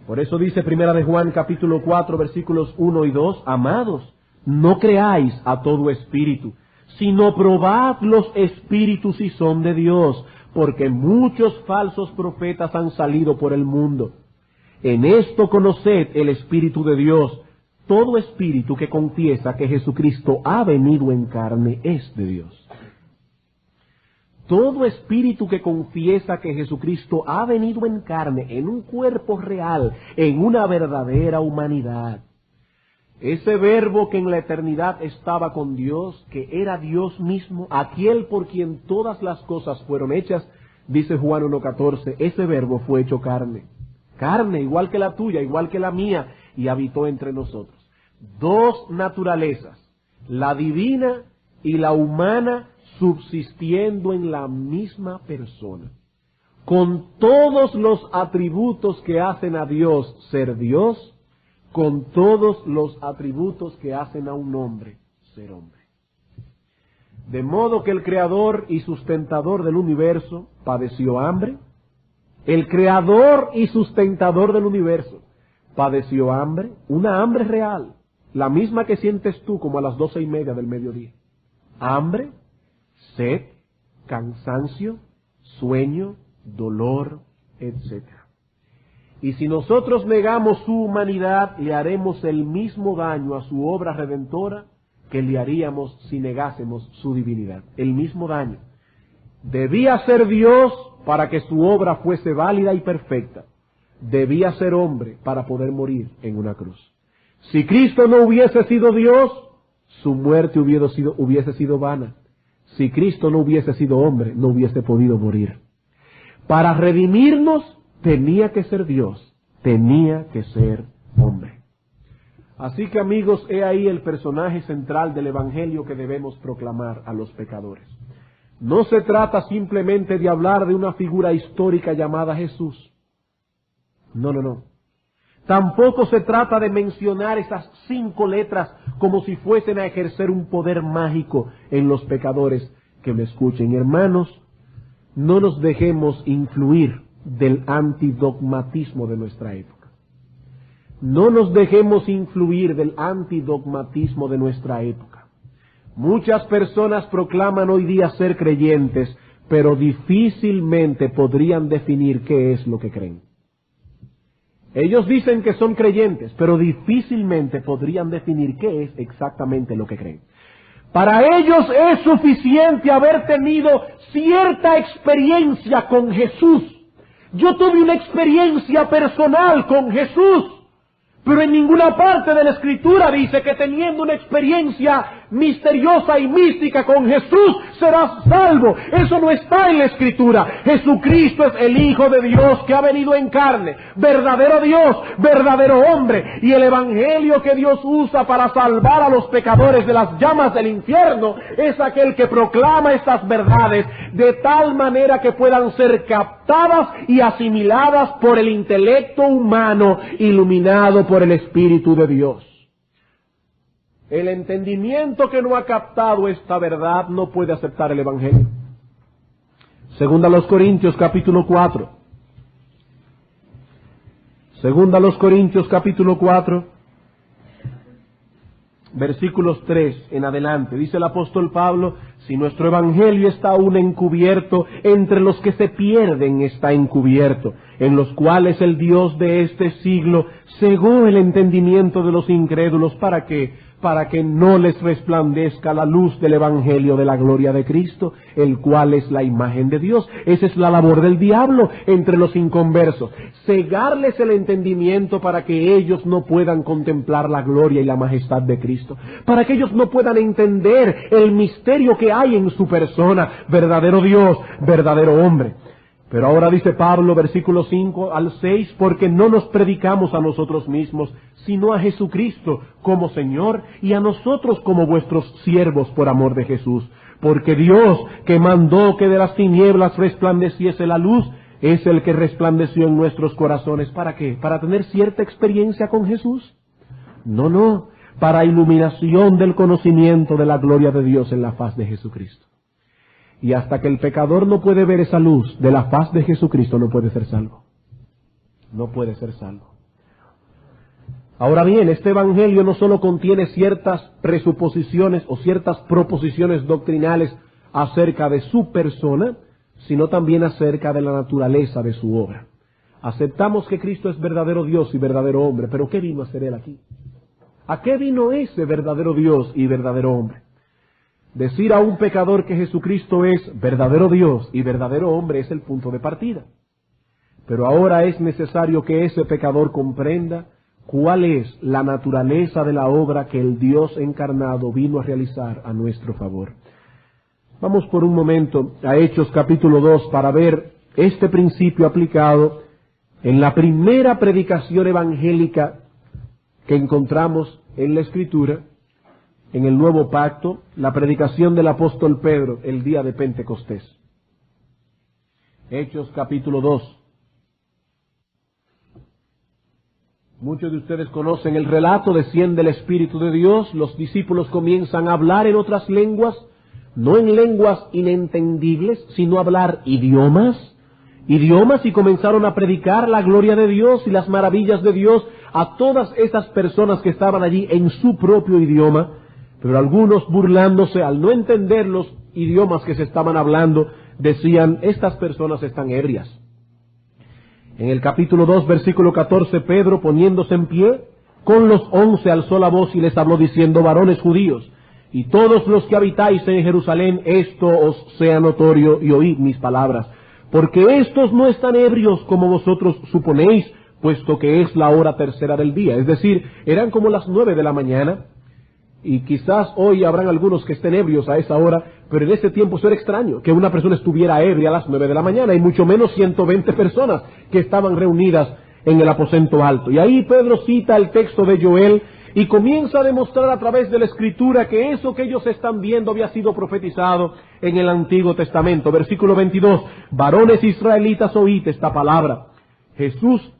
Por eso dice Primera de Juan capítulo 4 versículos 1 y 2, amados, no creáis a todo espíritu, sino probad los espíritus si son de Dios, porque muchos falsos profetas han salido por el mundo. En esto conoced el Espíritu de Dios. Todo espíritu que confiesa que Jesucristo ha venido en carne es de Dios. Todo espíritu que confiesa que Jesucristo ha venido en carne, en un cuerpo real, en una verdadera humanidad. Ese verbo que en la eternidad estaba con Dios, que era Dios mismo, aquel por quien todas las cosas fueron hechas, dice Juan 1:14, ese verbo fue hecho carne. Carne, igual que la tuya, igual que la mía, y habitó entre nosotros. Dos naturalezas, la divina y la humana, subsistiendo en la misma persona, con todos los atributos que hacen a Dios ser Dios, con todos los atributos que hacen a un hombre ser hombre. De modo que el creador y sustentador del universo padeció hambre. El creador y sustentador del universo padeció hambre, una hambre real, la misma que sientes tú como a las 12:30 del mediodía. Hambre, sed, cansancio, sueño, dolor, etc. Y si nosotros negamos su humanidad, le haremos el mismo daño a su obra redentora que le haríamos si negásemos su divinidad. El mismo daño. Debía ser Dios para que su obra fuese válida y perfecta. Debía ser hombre para poder morir en una cruz. Si Cristo no hubiese sido Dios, su muerte hubiese sido vana. Si Cristo no hubiese sido hombre, no hubiese podido morir. Para redimirnos, tenía que ser Dios, tenía que ser hombre. Así que, amigos, he ahí el personaje central del Evangelio que debemos proclamar a los pecadores. No se trata simplemente de hablar de una figura histórica llamada Jesús. No. Tampoco se trata de mencionar esas 5 letras como si fuesen a ejercer un poder mágico en los pecadores que me escuchen. Hermanos, no nos dejemos influir del antidogmatismo de nuestra época. No nos dejemos influir del antidogmatismo de nuestra época. Muchas personas proclaman hoy día ser creyentes, pero difícilmente podrían definir qué es lo que creen. Ellos dicen que son creyentes, pero difícilmente podrían definir qué es exactamente lo que creen. Para ellos es suficiente haber tenido cierta experiencia con Jesús. Yo tuve una experiencia personal con Jesús, pero en ninguna parte de la Escritura dice que teniendo una experiencia misteriosa y mística con Jesús serás salvo. Eso no está en la Escritura. Jesucristo es el Hijo de Dios que ha venido en carne, verdadero Dios, verdadero hombre, y el Evangelio que Dios usa para salvar a los pecadores de las llamas del infierno es aquel que proclama estas verdades de tal manera que puedan ser captadas y asimiladas por el intelecto humano iluminado por el Espíritu de Dios. El entendimiento que no ha captado esta verdad no puede aceptar el Evangelio. Segunda a los Corintios capítulo 4. Segunda a los Corintios capítulo 4, versículos 3 en adelante. Dice el apóstol Pablo: si nuestro Evangelio está aún encubierto, entre los que se pierden está encubierto, en los cuales el Dios de este siglo cegó el entendimiento de los incrédulos. ¿Para qué? Para que no les resplandezca la luz del Evangelio de la gloria de Cristo, el cual es la imagen de Dios. Esa es la labor del diablo entre los inconversos: cegarles el entendimiento para que ellos no puedan contemplar la gloria y la majestad de Cristo, para que ellos no puedan entender el misterio que hay en su persona, verdadero Dios, verdadero hombre. Pero ahora dice Pablo, versículos 5 al 6, porque no nos predicamos a nosotros mismos, sino a Jesucristo como Señor, y a nosotros como vuestros siervos por amor de Jesús. Porque Dios, que mandó que de las tinieblas resplandeciese la luz, es el que resplandeció en nuestros corazones. ¿Para qué? ¿Para tener cierta experiencia con Jesús? No, para iluminación del conocimiento de la gloria de Dios en la faz de Jesucristo. Y hasta que el pecador no puede ver esa luz de la faz de Jesucristo, no puede ser salvo. No puede ser salvo. Ahora bien, este Evangelio no solo contiene ciertas presuposiciones o ciertas proposiciones doctrinales acerca de su persona, sino también acerca de la naturaleza de su obra. Aceptamos que Cristo es verdadero Dios y verdadero hombre, pero ¿qué vino a hacer Él aquí? ¿A qué vino ese verdadero Dios y verdadero hombre? Decir a un pecador que Jesucristo es verdadero Dios y verdadero hombre es el punto de partida. Pero ahora es necesario que ese pecador comprenda cuál es la naturaleza de la obra que el Dios encarnado vino a realizar a nuestro favor. Vamos por un momento a Hechos capítulo 2 para ver este principio aplicado en la primera predicación evangélica que encontramos en la Escritura, en el Nuevo Pacto, la predicación del apóstol Pedro el día de Pentecostés. Hechos capítulo 2. Muchos de ustedes conocen el relato: desciende el Espíritu de Dios, los discípulos comienzan a hablar en otras lenguas, no en lenguas inentendibles, sino hablar idiomas, y comenzaron a predicar la gloria de Dios y las maravillas de Dios a todas esas personas que estaban allí en su propio idioma. Pero algunos, burlándose al no entender los idiomas que se estaban hablando, decían: estas personas están ebrias. En el capítulo 2, versículo 14, Pedro, poniéndose en pie, con los 11 alzó la voz y les habló diciendo: varones judíos, y todos los que habitáis en Jerusalén, esto os sea notorio, y oíd mis palabras. Porque estos no están ebrios como vosotros suponéis, puesto que es la hora tercera del día. Es decir, eran como las 9 de la mañana, y quizás hoy habrán algunos que estén ebrios a esa hora, pero en ese tiempo eso era extraño, que una persona estuviera ebria a las 9 de la mañana, y mucho menos 120 personas que estaban reunidas en el aposento alto. Y ahí Pedro cita el texto de Joel, y comienza a demostrar a través de la Escritura que eso que ellos están viendo había sido profetizado en el Antiguo Testamento. Versículo 22, varones israelitas, oíd esta palabra. Jesús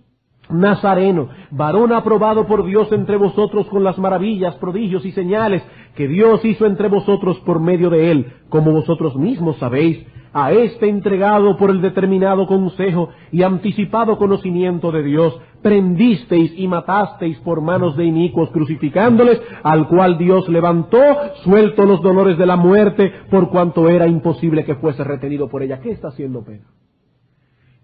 Nazareno, varón aprobado por Dios entre vosotros con las maravillas, prodigios y señales que Dios hizo entre vosotros por medio de él, como vosotros mismos sabéis, a este entregado por el determinado consejo y anticipado conocimiento de Dios, prendisteis y matasteis por manos de inicuos, crucificándoles, al cual Dios levantó, suelto los dolores de la muerte, por cuanto era imposible que fuese retenido por ella. ¿Qué está haciendo Pedro?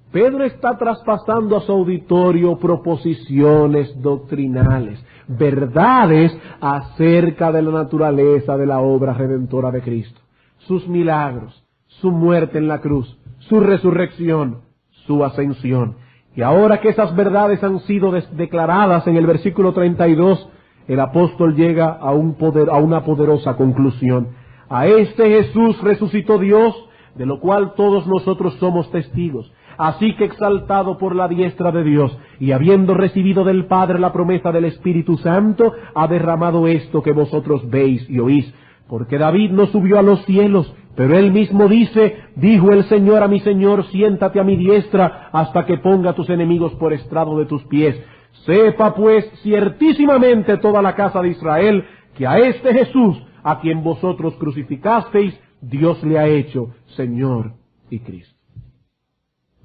Pedro está traspasando a su auditorio proposiciones doctrinales, verdades acerca de la naturaleza de la obra redentora de Cristo, sus milagros, su muerte en la cruz, su resurrección, su ascensión. Y ahora que esas verdades han sido declaradas en el versículo 32, el apóstol llega a una poderosa conclusión. A este Jesús resucitó Dios, de lo cual todos nosotros somos testigos. Así que exaltado por la diestra de Dios, y habiendo recibido del Padre la promesa del Espíritu Santo, ha derramado esto que vosotros veis y oís. Porque David no subió a los cielos, pero él mismo dice: dijo el Señor a mi Señor, siéntate a mi diestra, hasta que ponga a tus enemigos por estrado de tus pies. Sepa pues ciertísimamente toda la casa de Israel, que a este Jesús, a quien vosotros crucificasteis, Dios le ha hecho Señor y Cristo.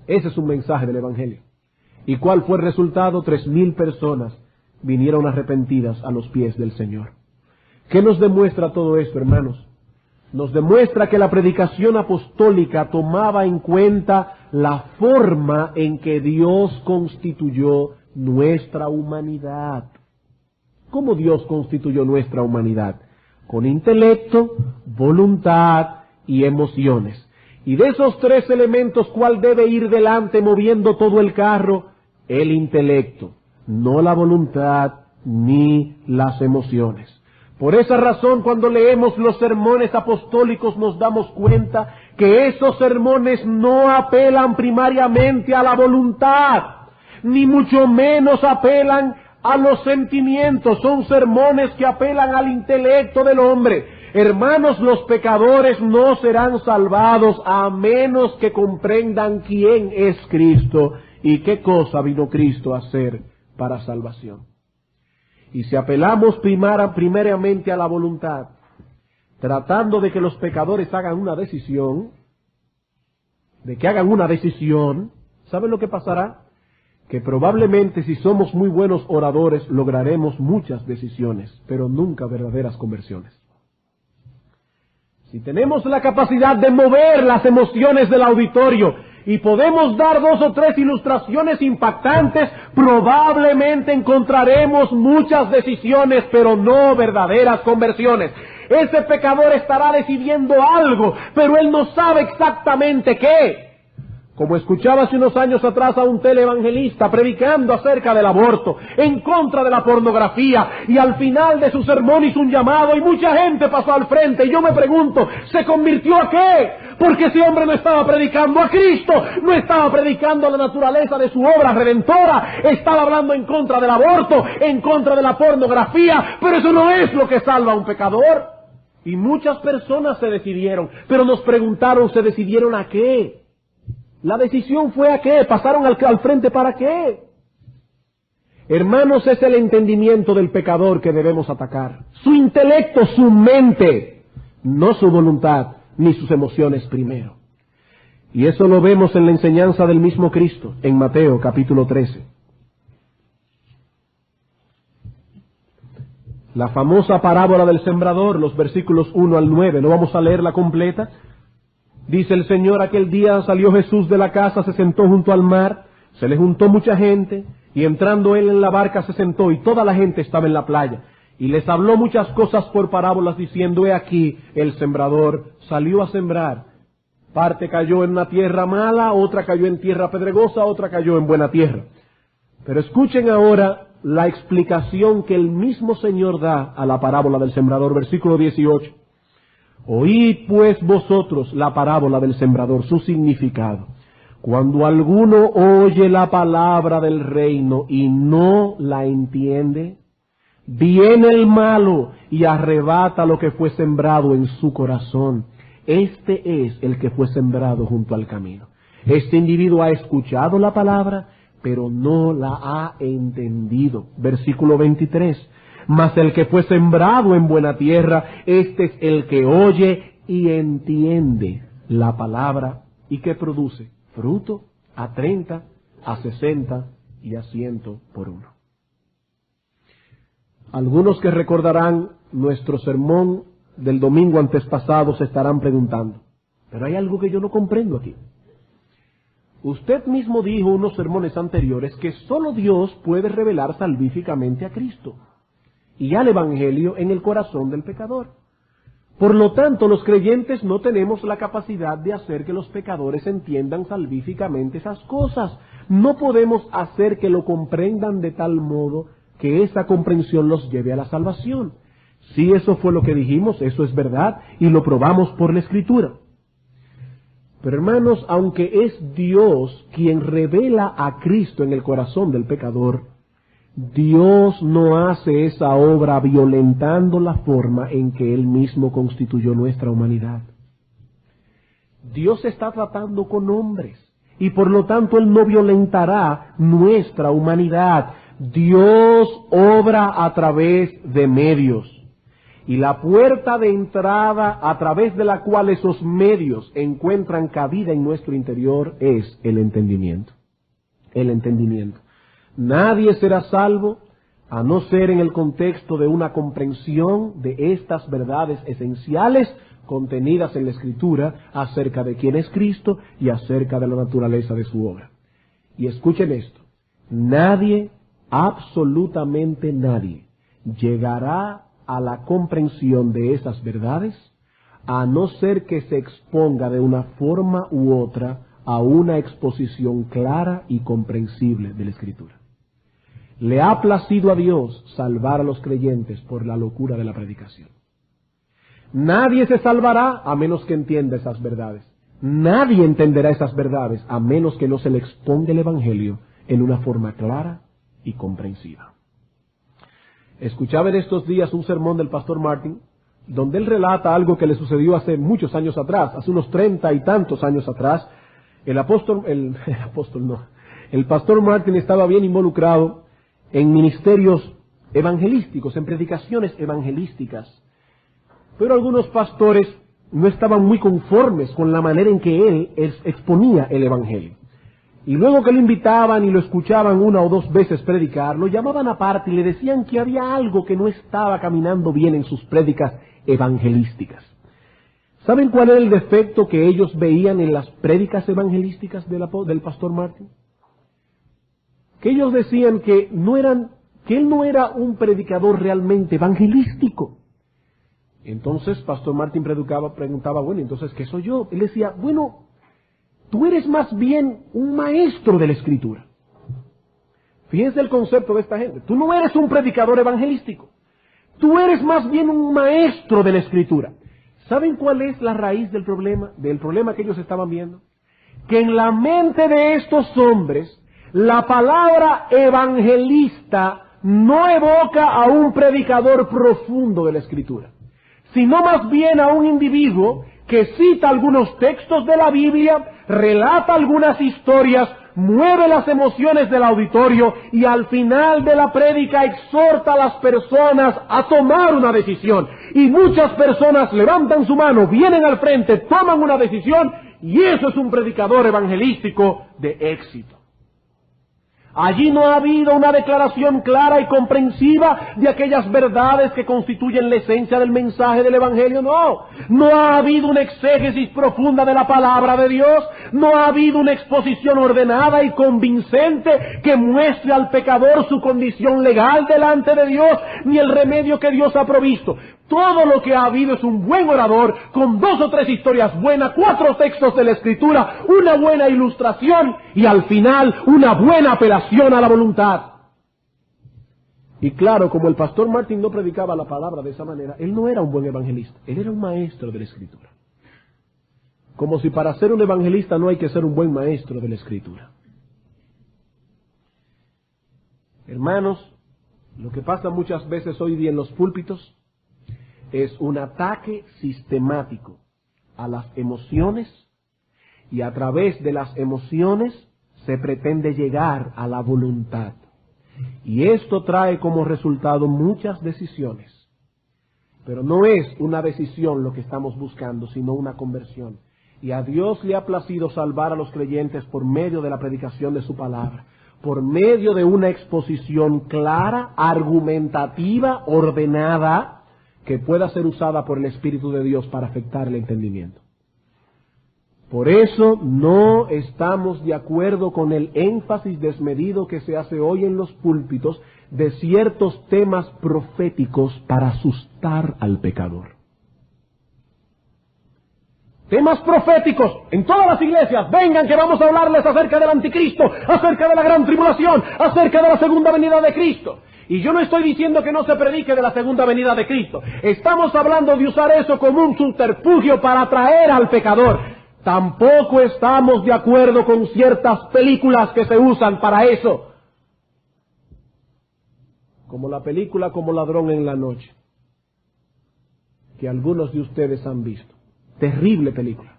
Ese es un mensaje del Evangelio. ¿Y cuál fue el resultado? 3,000 personas vinieron arrepentidas a los pies del Señor. ¿Qué nos demuestra todo esto, hermanos? Nos demuestra que la predicación apostólica tomaba en cuenta la forma en que Dios constituyó nuestra humanidad. ¿Cómo Dios constituyó nuestra humanidad? Con intelecto, voluntad y emociones. Y de esos 3 elementos, ¿cuál debe ir delante moviendo todo el carro? El intelecto, no la voluntad ni las emociones. Por esa razón, cuando leemos los sermones apostólicos nos damos cuenta que esos sermones no apelan primariamente a la voluntad, ni mucho menos apelan a los sentimientos. Son sermones que apelan al intelecto del hombre. Hermanos, los pecadores no serán salvados a menos que comprendan quién es Cristo y qué cosa vino Cristo a hacer para salvación. Y si apelamos primariamente a la voluntad, tratando de que los pecadores hagan una decisión, ¿saben lo que pasará? Que probablemente, si somos muy buenos oradores, lograremos muchas decisiones, pero nunca verdaderas conversiones. Si tenemos la capacidad de mover las emociones del auditorio y podemos dar 2 o 3 ilustraciones impactantes, probablemente encontraremos muchas decisiones, pero no verdaderas conversiones. Ese pecador estará decidiendo algo, pero él no sabe exactamente qué. Como escuchaba hace unos años atrás a un televangelista predicando acerca del aborto, en contra de la pornografía, y al final de su sermón hizo un llamado y mucha gente pasó al frente, y yo me pregunto, ¿se convirtió a qué? Porque ese hombre no estaba predicando a Cristo, no estaba predicando la naturaleza de su obra redentora, estaba hablando en contra del aborto, en contra de la pornografía, pero eso no es lo que salva a un pecador. Y muchas personas se decidieron, pero nos preguntaron, ¿se decidieron a qué? La decisión fue a qué, pasaron al frente para qué. Hermanos, es el entendimiento del pecador que debemos atacar. Su intelecto, su mente. no su voluntad ni sus emociones primero. Y eso lo vemos en la enseñanza del mismo Cristo, en Mateo capítulo 13. La famosa parábola del sembrador, los versículos 1 al 9, no vamos a leerla completa. Dice el Señor: aquel día salió Jesús de la casa, se sentó junto al mar, se le juntó mucha gente, y entrando él en la barca se sentó, y toda la gente estaba en la playa. Y les habló muchas cosas por parábolas, diciendo: he aquí, el sembrador salió a sembrar. Parte cayó en una tierra mala, otra cayó en tierra pedregosa, otra cayó en buena tierra. Pero escuchen ahora la explicación que el mismo Señor da a la parábola del sembrador, versículo 18. Oíd pues vosotros la parábola del sembrador, su significado. Cuando alguno oye la palabra del reino y no la entiende, viene el malo y arrebata lo que fue sembrado en su corazón. Este es el que fue sembrado junto al camino. Este individuo ha escuchado la palabra, pero no la ha entendido. Versículo 23. Mas el que fue sembrado en buena tierra, este es el que oye y entiende la palabra, y que produce fruto a 30, a 60 y a 100 por uno. Algunos que recordarán nuestro sermón del domingo antes pasado se estarán preguntando: pero hay algo que yo no comprendo aquí. Usted mismo dijo en unos sermones anteriores que solo Dios puede revelar salvíficamente a Cristo y al Evangelio en el corazón del pecador. Por lo tanto, los creyentes no tenemos la capacidad de hacer que los pecadores entiendan salvíficamente esas cosas. No podemos hacer que lo comprendan de tal modo que esa comprensión los lleve a la salvación. Si eso fue lo que dijimos, eso es verdad, y lo probamos por la Escritura. Pero hermanos, aunque es Dios quien revela a Cristo en el corazón del pecador, Dios no hace esa obra violentando la forma en que Él mismo constituyó nuestra humanidad. Dios está tratando con hombres, y por lo tanto Él no violentará nuestra humanidad. Dios obra a través de medios. Y la puerta de entrada a través de la cual esos medios encuentran cabida en nuestro interior es el entendimiento. El entendimiento. Nadie será salvo a no ser en el contexto de una comprensión de estas verdades esenciales contenidas en la Escritura acerca de quién es Cristo y acerca de la naturaleza de su obra. Y escuchen esto: nadie, absolutamente nadie, llegará a la comprensión de esas verdades a no ser que se exponga de una forma u otra a una exposición clara y comprensible de la Escritura. Le ha placido a Dios salvar a los creyentes por la locura de la predicación. Nadie se salvará a menos que entienda esas verdades. Nadie entenderá esas verdades a menos que no se le exponga el Evangelio en una forma clara y comprensiva. Escuchaba en estos días un sermón del pastor Martin, donde él relata algo que le sucedió hace muchos años atrás, hace unos 30 y tantos años atrás. El pastor Martin estaba bien involucrado en ministerios evangelísticos, en predicaciones evangelísticas. Pero algunos pastores no estaban muy conformes con la manera en que él exponía el Evangelio. Y luego que lo invitaban y lo escuchaban una o dos veces predicar, lo llamaban aparte y le decían que había algo que no estaba caminando bien en sus prédicas evangelísticas. ¿Saben cuál era el defecto que ellos veían en las prédicas evangelísticas del pastor Martin? Que ellos decían que él no era un predicador realmente evangelístico. Entonces pastor Martin preguntaba, bueno, entonces, ¿qué soy yo? Él decía, bueno, tú eres más bien un maestro de la Escritura. Fíjense el concepto de esta gente. Tú no eres un predicador evangelístico. Tú eres más bien un maestro de la Escritura. ¿Saben cuál es la raíz del problema? Del problema que ellos estaban viendo. Que en la mente de estos hombres, la palabra evangelista no evoca a un predicador profundo de la Escritura, sino más bien a un individuo que cita algunos textos de la Biblia, relata algunas historias, mueve las emociones del auditorio y al final de la prédica exhorta a las personas a tomar una decisión. Y muchas personas levantan su mano, vienen al frente, toman una decisión, y eso es un predicador evangelístico de éxito. Allí no ha habido una declaración clara y comprensiva de aquellas verdades que constituyen la esencia del mensaje del Evangelio, no. No ha habido una exégesis profunda de la palabra de Dios, no ha habido una exposición ordenada y convincente que muestre al pecador su condición legal delante de Dios, ni el remedio que Dios ha provisto. Todo lo que ha habido es un buen orador, con 2 o 3 historias buenas, 4 textos de la Escritura, una buena ilustración y al final una buena apelación a la voluntad. Y claro, como el pastor Martin no predicaba la palabra de esa manera, él no era un buen evangelista, él era un maestro de la Escritura. Como si para ser un evangelista no hay que ser un buen maestro de la Escritura. Hermanos, lo que pasa muchas veces hoy día en los púlpitos es un ataque sistemático a las emociones, y a través de las emociones se pretende llegar a la voluntad. Y esto trae como resultado muchas decisiones. Pero no es una decisión lo que estamos buscando, sino una conversión. Y a Dios le ha placido salvar a los creyentes por medio de la predicación de su palabra, por medio de una exposición clara, argumentativa, ordenada, que pueda ser usada por el Espíritu de Dios para afectar el entendimiento. Por eso no estamos de acuerdo con el énfasis desmedido que se hace hoy en los púlpitos de ciertos temas proféticos para asustar al pecador. Temas proféticos en todas las iglesias. Vengan que vamos a hablarles acerca del anticristo, acerca de la gran tribulación, acerca de la segunda venida de Cristo. Y yo no estoy diciendo que no se predique de la segunda venida de Cristo. Estamos hablando de usar eso como un subterfugio para atraer al pecador. Tampoco estamos de acuerdo con ciertas películas que se usan para eso. Como la película Como ladrón en la noche, que algunos de ustedes han visto. Terrible película.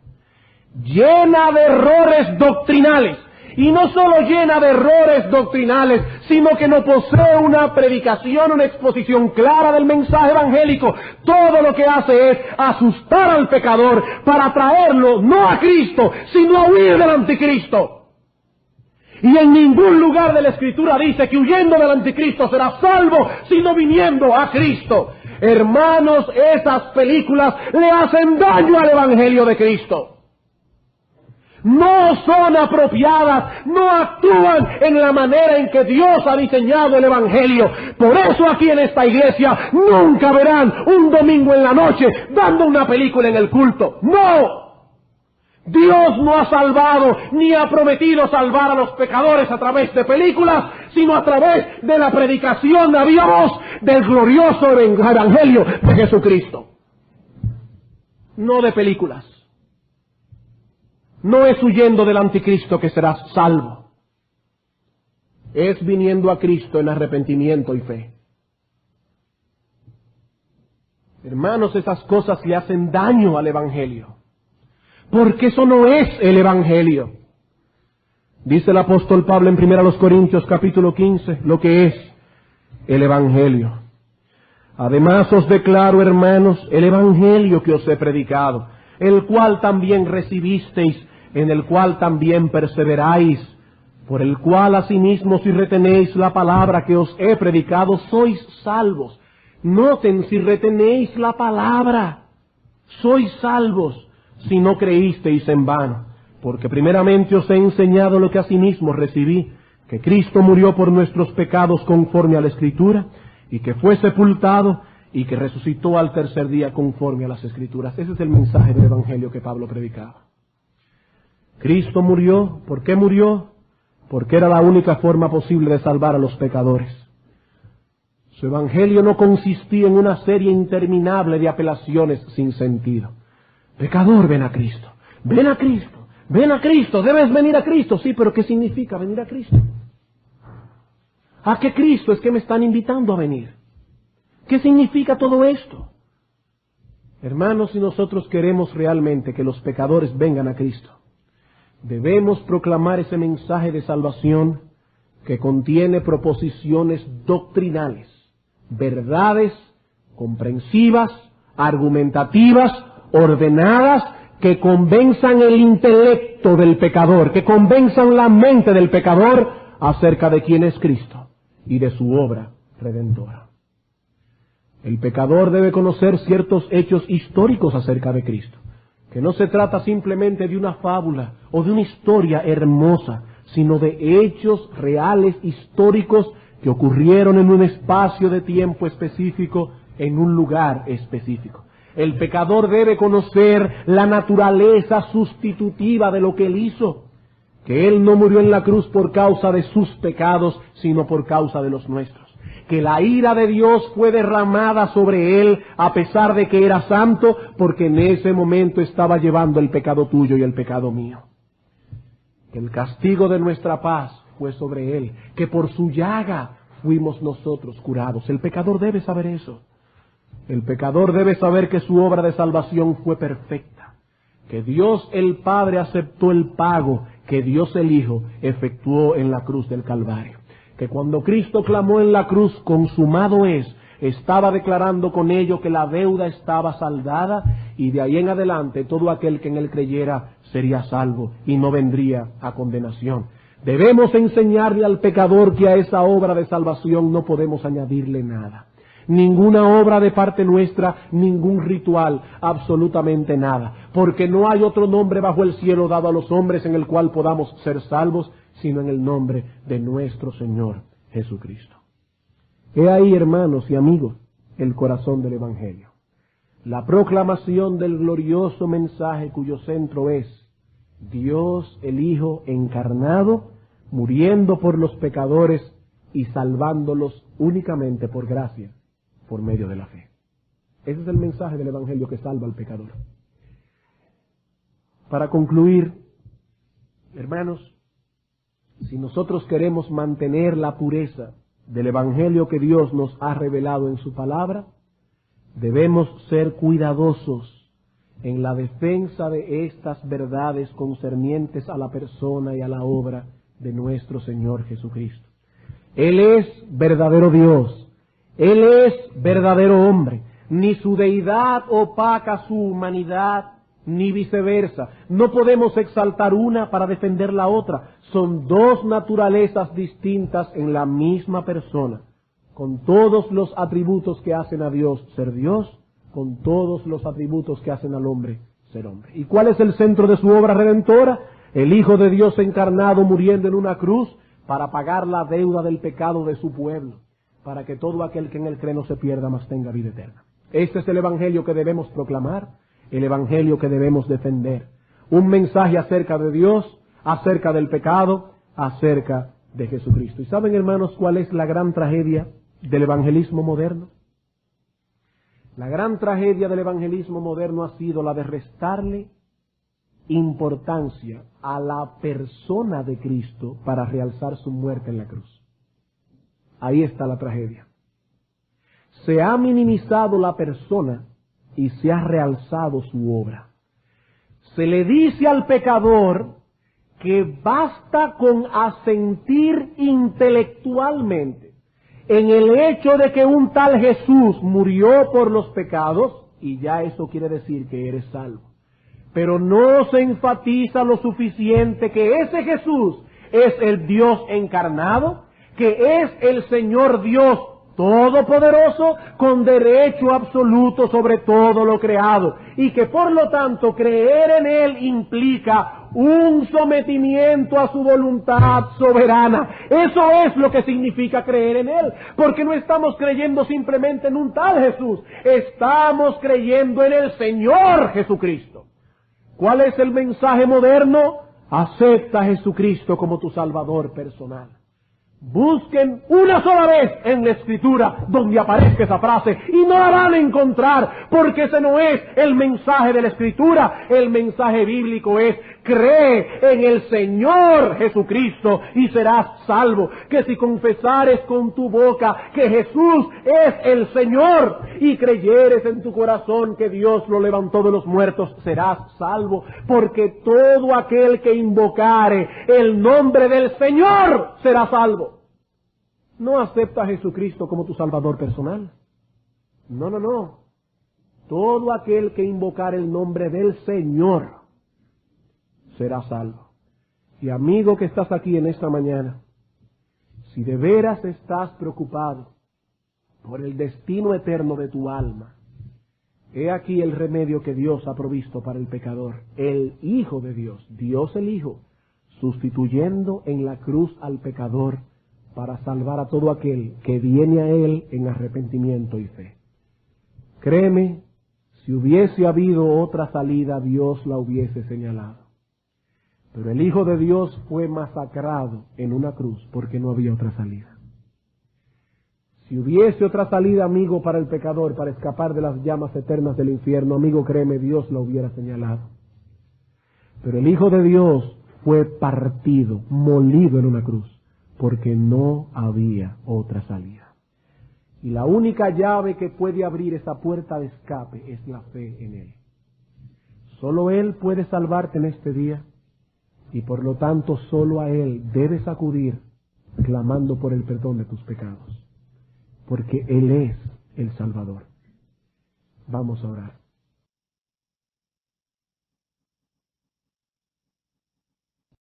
Llena de errores doctrinales. Y no solo llena de errores doctrinales, sino que no posee una predicación, una exposición clara del mensaje evangélico. Todo lo que hace es asustar al pecador para atraerlo no a Cristo, sino a huir del anticristo. Y en ningún lugar de la Escritura dice que huyendo del anticristo será salvo, sino viniendo a Cristo. Hermanos, esas películas le hacen daño al Evangelio de Cristo. No son apropiadas, no actúan en la manera en que Dios ha diseñado el Evangelio. Por eso aquí en esta iglesia nunca verán un domingo en la noche dando una película en el culto. ¡No! Dios no ha salvado ni ha prometido salvar a los pecadores a través de películas, sino a través de la predicación de Dios del glorioso Evangelio de Jesucristo. No de películas. No es huyendo del anticristo que serás salvo. Es viniendo a Cristo en arrepentimiento y fe. Hermanos, esas cosas le hacen daño al Evangelio. Porque eso no es el Evangelio. Dice el apóstol Pablo en 1 Corintios capítulo 15 lo que es el Evangelio. Además os declaro, hermanos, el Evangelio que os he predicado, el cual también recibisteis, en el cual también perseveráis, por el cual asimismo si retenéis la palabra que os he predicado, sois salvos. Noten, si retenéis la palabra, sois salvos, si no creísteis en vano. Porque primeramente os he enseñado lo que asimismo recibí, que Cristo murió por nuestros pecados conforme a la Escritura, y que fue sepultado, y que resucitó al tercer día conforme a las Escrituras. Ese es el mensaje del Evangelio que Pablo predicaba. Cristo murió. ¿Por qué murió? Porque era la única forma posible de salvar a los pecadores. Su Evangelio no consistía en una serie interminable de apelaciones sin sentido. Pecador, ven a Cristo. Ven a Cristo. Ven a Cristo. Debes venir a Cristo. Sí, pero ¿qué significa venir a Cristo? ¿A qué Cristo es que me están invitando a venir? ¿Qué significa todo esto? Hermanos, si nosotros queremos realmente que los pecadores vengan a Cristo, Debemos proclamar ese mensaje de salvación que contiene proposiciones doctrinales, verdades comprensivas, argumentativas, ordenadas, que convenzan el intelecto del pecador, que convenzan la mente del pecador acerca de quién es Cristo y de su obra redentora. El pecador debe conocer ciertos hechos históricos acerca de Cristo, que no se trata simplemente de una fábula o de una historia hermosa, sino de hechos reales históricos que ocurrieron en un espacio de tiempo específico, en un lugar específico. El pecador debe conocer la naturaleza sustitutiva de lo que él hizo, que él no murió en la cruz por causa de sus pecados, sino por causa de los nuestros, que la ira de Dios fue derramada sobre él a pesar de que era santo, porque en ese momento estaba llevando el pecado tuyo y el pecado mío, que el castigo de nuestra paz fue sobre él, que por su llaga fuimos nosotros curados. El pecador debe saber eso. El pecador debe saber que su obra de salvación fue perfecta, que Dios el Padre aceptó el pago que Dios el Hijo efectuó en la cruz del Calvario, que cuando Cristo clamó en la cruz, consumado es, estaba declarando con ello que la deuda estaba saldada, y de ahí en adelante todo aquel que en él creyera sería salvo y no vendría a condenación. Debemos enseñarle al pecador que a esa obra de salvación no podemos añadirle nada. Ninguna obra de parte nuestra, ningún ritual, absolutamente nada, porque no hay otro nombre bajo el cielo dado a los hombres en el cual podamos ser salvos, sino en el nombre de nuestro Señor Jesucristo. He ahí, hermanos y amigos, el corazón del Evangelio. La proclamación del glorioso mensaje cuyo centro es Dios el Hijo encarnado, muriendo por los pecadores y salvándolos únicamente por gracia, por medio de la fe. Ese es el mensaje del Evangelio que salva al pecador. Para concluir, hermanos, si nosotros queremos mantener la pureza del Evangelio que Dios nos ha revelado en su palabra, debemos ser cuidadosos en la defensa de estas verdades concernientes a la persona y a la obra de nuestro Señor Jesucristo. Él es verdadero Dios. Él es verdadero hombre. Ni su deidad opaca su humanidad, ni viceversa. No podemos exaltar una para defender la otra. Son dos naturalezas distintas en la misma persona, con todos los atributos que hacen a Dios ser Dios, con todos los atributos que hacen al hombre ser hombre. ¿Y cuál es el centro de su obra redentora? El Hijo de Dios encarnado muriendo en una cruz para pagar la deuda del pecado de su pueblo, para que todo aquel que en él cree no se pierda, mas tenga vida eterna. Este es el Evangelio que debemos proclamar, el Evangelio que debemos defender. Un mensaje acerca de Dios, acerca del pecado, acerca de Jesucristo. ¿Y saben, hermanos, cuál es la gran tragedia del evangelismo moderno? La gran tragedia del evangelismo moderno ha sido la de restarle importancia a la persona de Cristo para realzar su muerte en la cruz. Ahí está la tragedia. Se ha minimizado la persona y se ha realzado su obra. Se le dice al pecador que basta con asentir intelectualmente en el hecho de que un tal Jesús murió por los pecados, y ya eso quiere decir que eres salvo. Pero no se enfatiza lo suficiente que ese Jesús es el Dios encarnado, que es el Señor Dios todopoderoso, con derecho absoluto sobre todo lo creado, y que por lo tanto creer en Él implica un sometimiento a su voluntad soberana. Eso es lo que significa creer en Él, porque no estamos creyendo simplemente en un tal Jesús, estamos creyendo en el Señor Jesucristo. ¿Cuál es el mensaje moderno? Acepta a Jesucristo como tu Salvador personal. Busquen una sola vez en la Escritura donde aparezca esa frase y no la van a encontrar, porque ese no es el mensaje de la Escritura. El mensaje bíblico es: cree en el Señor Jesucristo y serás salvo. Que si confesares con tu boca que Jesús es el Señor y creyeres en tu corazón que Dios lo levantó de los muertos, serás salvo, porque todo aquel que invocare el nombre del Señor será salvo. No acepta a Jesucristo como tu Salvador personal. No. Todo aquel que invocar el nombre del Señor será salvo. Y amigo que estás aquí en esta mañana, si de veras estás preocupado por el destino eterno de tu alma, he aquí el remedio que Dios ha provisto para el pecador. El Hijo de Dios, Dios el Hijo, sustituyendo en la cruz al pecador para salvar a todo aquel que viene a Él en arrepentimiento y fe. Créeme, si hubiese habido otra salida, Dios la hubiese señalado. Pero el Hijo de Dios fue masacrado en una cruz porque no había otra salida. Si hubiese otra salida, amigo, para el pecador, para escapar de las llamas eternas del infierno, amigo, créeme, Dios la hubiera señalado. Pero el Hijo de Dios fue partido, molido en una cruz, porque no había otra salida. Y la única llave que puede abrir esa puerta de escape es la fe en Él. Solo Él puede salvarte en este día, y por lo tanto solo a Él debes acudir clamando por el perdón de tus pecados, porque Él es el Salvador. Vamos a orar.